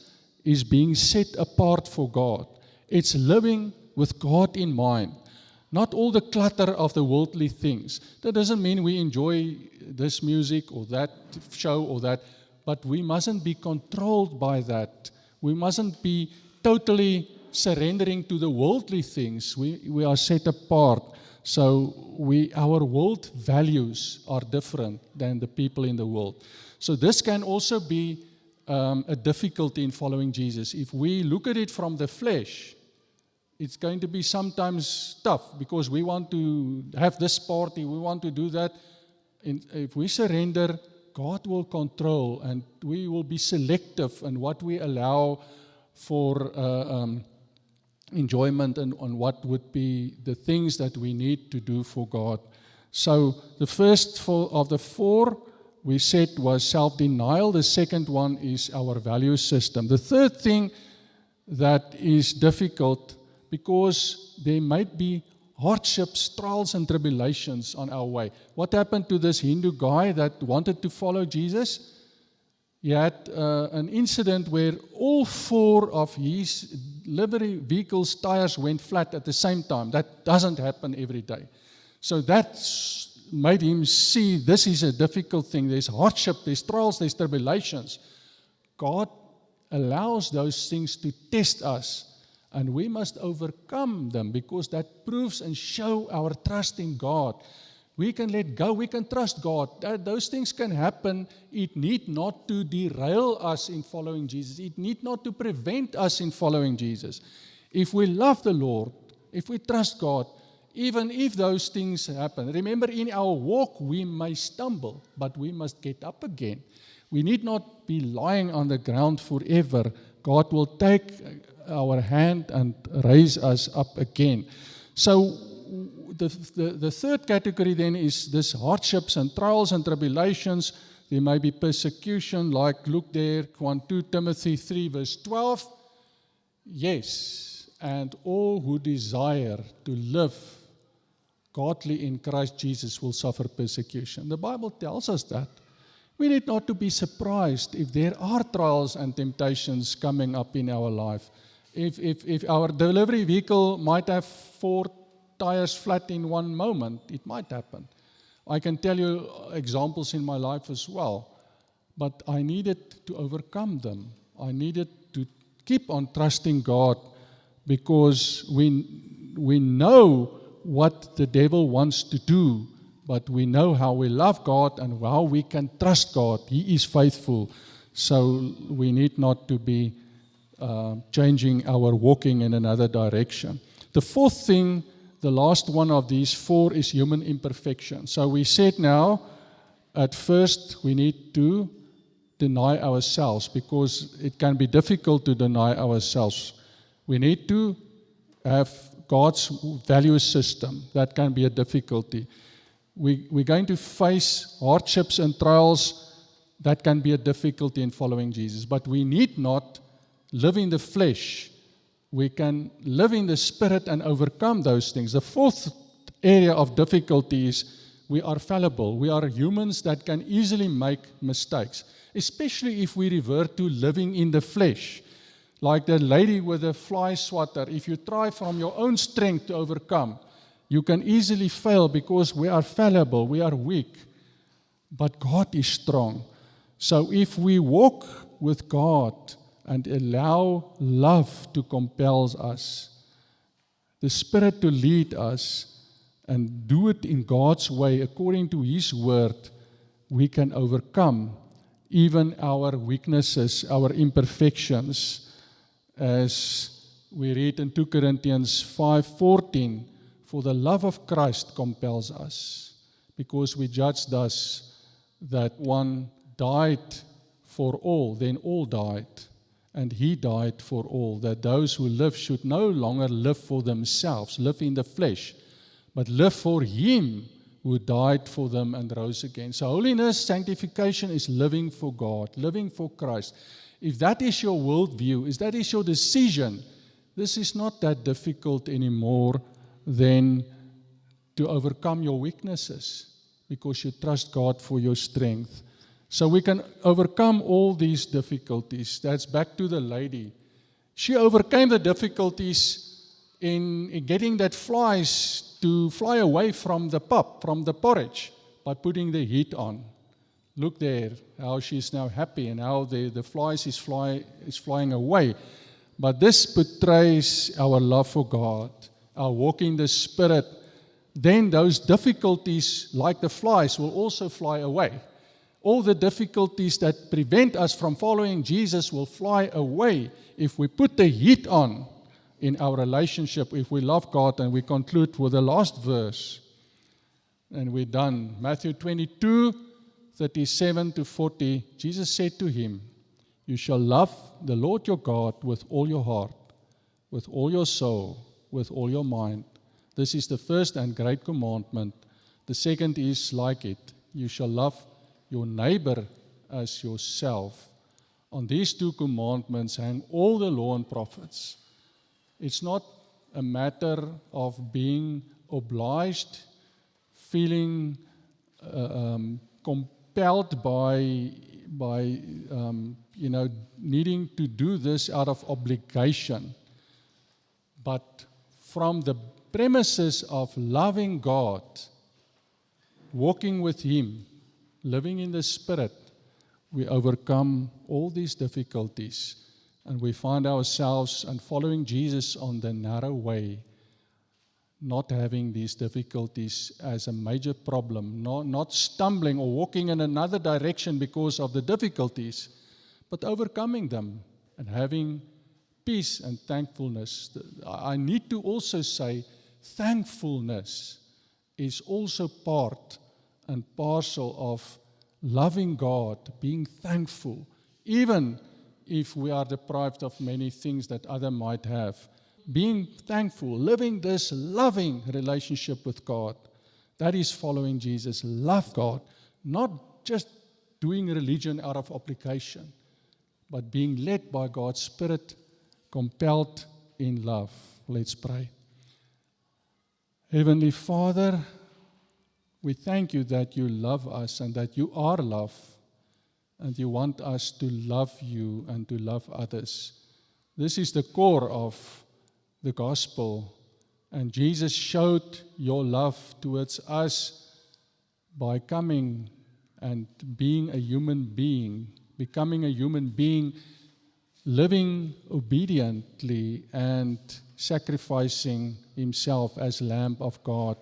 is being set apart for God. It's living with God in mind. Not all the clutter of the worldly things. That doesn't mean we enjoy this music or that show or that, but we mustn't be controlled by that. We mustn't be totally surrendering to the worldly things. We are set apart. So our world values are different than the people in the world. So this can also be a difficulty in following Jesus. If we look at it from the flesh, it's going to be sometimes tough, because we want to have this party, we want to do that. And if we surrender, God will control, and we will be selective in what we allow for enjoyment and on what would be the things that we need to do for God. So the first of the four we said was self-denial. The second one is our value system. The third thing that is difficult, because there might be hardships, trials, and tribulations on our way. What happened to this Hindu guy that wanted to follow Jesus? He had an incident where all four of his delivery vehicle's tires went flat at the same time. That doesn't happen every day. So that made him see this is a difficult thing. There's hardship, there's trials, there's tribulations. God allows those things to test us, and we must overcome them, because that proves and shows our trust in God. We can let go, we can trust God. Those things can happen. It need not to derail us in following Jesus. It need not to prevent us in following Jesus. If we love the Lord, if we trust God, even if those things happen, remember, in our walk we may stumble, but we must get up again. We need not be lying on the ground forever. God will take our hand and raise us up again. So the third category then is this hardships and trials and tribulations. There may be persecution, like look there, 2 Timothy 3 verse 12. Yes, and all who desire to live godly in Christ Jesus will suffer persecution. The Bible tells us that. We need not to be surprised if there are trials and temptations coming up in our life. If our delivery vehicle might have 4 tires flat in one moment, it might happen. I can tell you examples in my life as well. But I needed to overcome them. I needed to keep on trusting God, because we know what the devil wants to do, but we know how we love God and how we can trust God. He is faithful. So we need not to be changing our walking in another direction. The fourth thing, the last one of these 4, is human imperfection. So we said now, at first we need to deny ourselves, because it can be difficult to deny ourselves. We need to have God's value system. That can be a difficulty. We're going to face hardships and trials. That can be a difficulty in following Jesus. But we need not live in the flesh. We can live in the Spirit and overcome those things. The fourth area of difficulty is we are fallible. We are humans that can easily make mistakes, especially if we revert to living in the flesh. Like the lady with the fly swatter, if you try from your own strength to overcome, You can easily fail because we are fallible, we are weak. But God is strong. So if we walk with God and allow love to compel us, the Spirit to lead us, and do it in God's way, according to His word, we can overcome even our weaknesses, our imperfections. As we read in 2 Corinthians 5:14, for the love of Christ compels us, because we judge thus that one died for all, then all died, and He died for all, that those who live should no longer live for themselves, live in the flesh, but live for Him who died for them and rose again. So holiness, sanctification is living for God, living for Christ. If that is your worldview, if that is your decision, this is not that difficult anymore than to overcome your weaknesses, because you trust God for your strength. So we can overcome all these difficulties. That's back to the lady. She overcame the difficulties in getting that flies to fly away from the pop, from the porridge, by putting the heat on. Look there, how she's now happy and how the flies is flying away. But this portrays our love for God, our walk in the Spirit. Then those difficulties, like the flies, will also fly away. All the difficulties that prevent us from following Jesus will fly away if we put the heat on in our relationship, if we love God. And we conclude with the last verse. And we're done. Matthew 22:37-40. Jesus said to him, you shall love the Lord your God with all your heart, with all your soul, with all your mind. This is the first and great commandment. The second is like it. You shall love your neighbor as yourself. On these two commandments hang all the law and prophets. It's not a matter of being obliged, feeling compelled by needing to do this out of obligation. But from the premises of loving God, walking with Him, living in the Spirit, we overcome all these difficulties, and we find ourselves and following Jesus on the narrow way, not having these difficulties as a major problem, not stumbling or walking in another direction because of the difficulties, but overcoming them and having peace and thankfulness. I need to also say, thankfulness is also part and parcel of loving God, being thankful, even if we are deprived of many things that others might have. Being thankful, living this loving relationship with God, that is following Jesus. Love God, not just doing religion out of obligation, but being led by God's Spirit, compelled in love. Let's pray. Heavenly Father, we thank you that you love us and that you are love, and you want us to love you and to love others. This is the core of the gospel, and Jesus showed your love towards us by coming and being a human being, becoming a human being, living obediently and sacrificing himself as Lamb of God,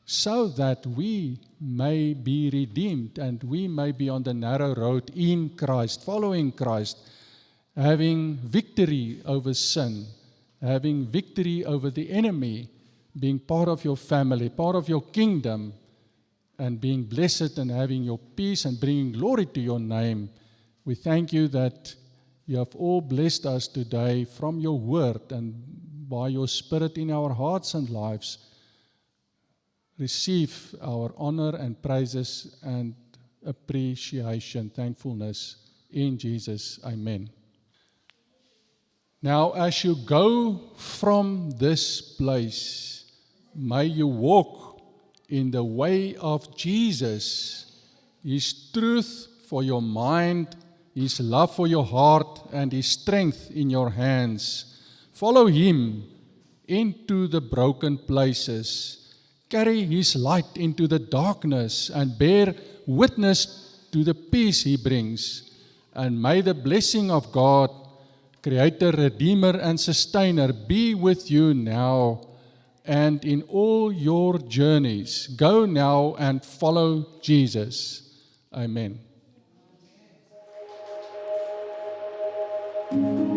so that we may be redeemed and we may be on the narrow road in Christ, following Christ, having victory over sin, having victory over the enemy, being part of your family, part of your kingdom, and being blessed and having your peace and bringing glory to your name. We thank you that you have all blessed us today from your word and by your Spirit in our hearts and lives. Receive our honor and praises and appreciation, thankfulness in Jesus. Amen. Now, as you go from this place, may you walk in the way of Jesus, His truth for your mind, His love for your heart, and His strength in your hands. Follow Him into the broken places. carry His light into the darkness and bear witness to the peace He brings. And may the blessing of God, Creator, Redeemer, and Sustainer, be with you now and in all your journeys. Go now and follow Jesus. Amen. Thank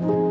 you.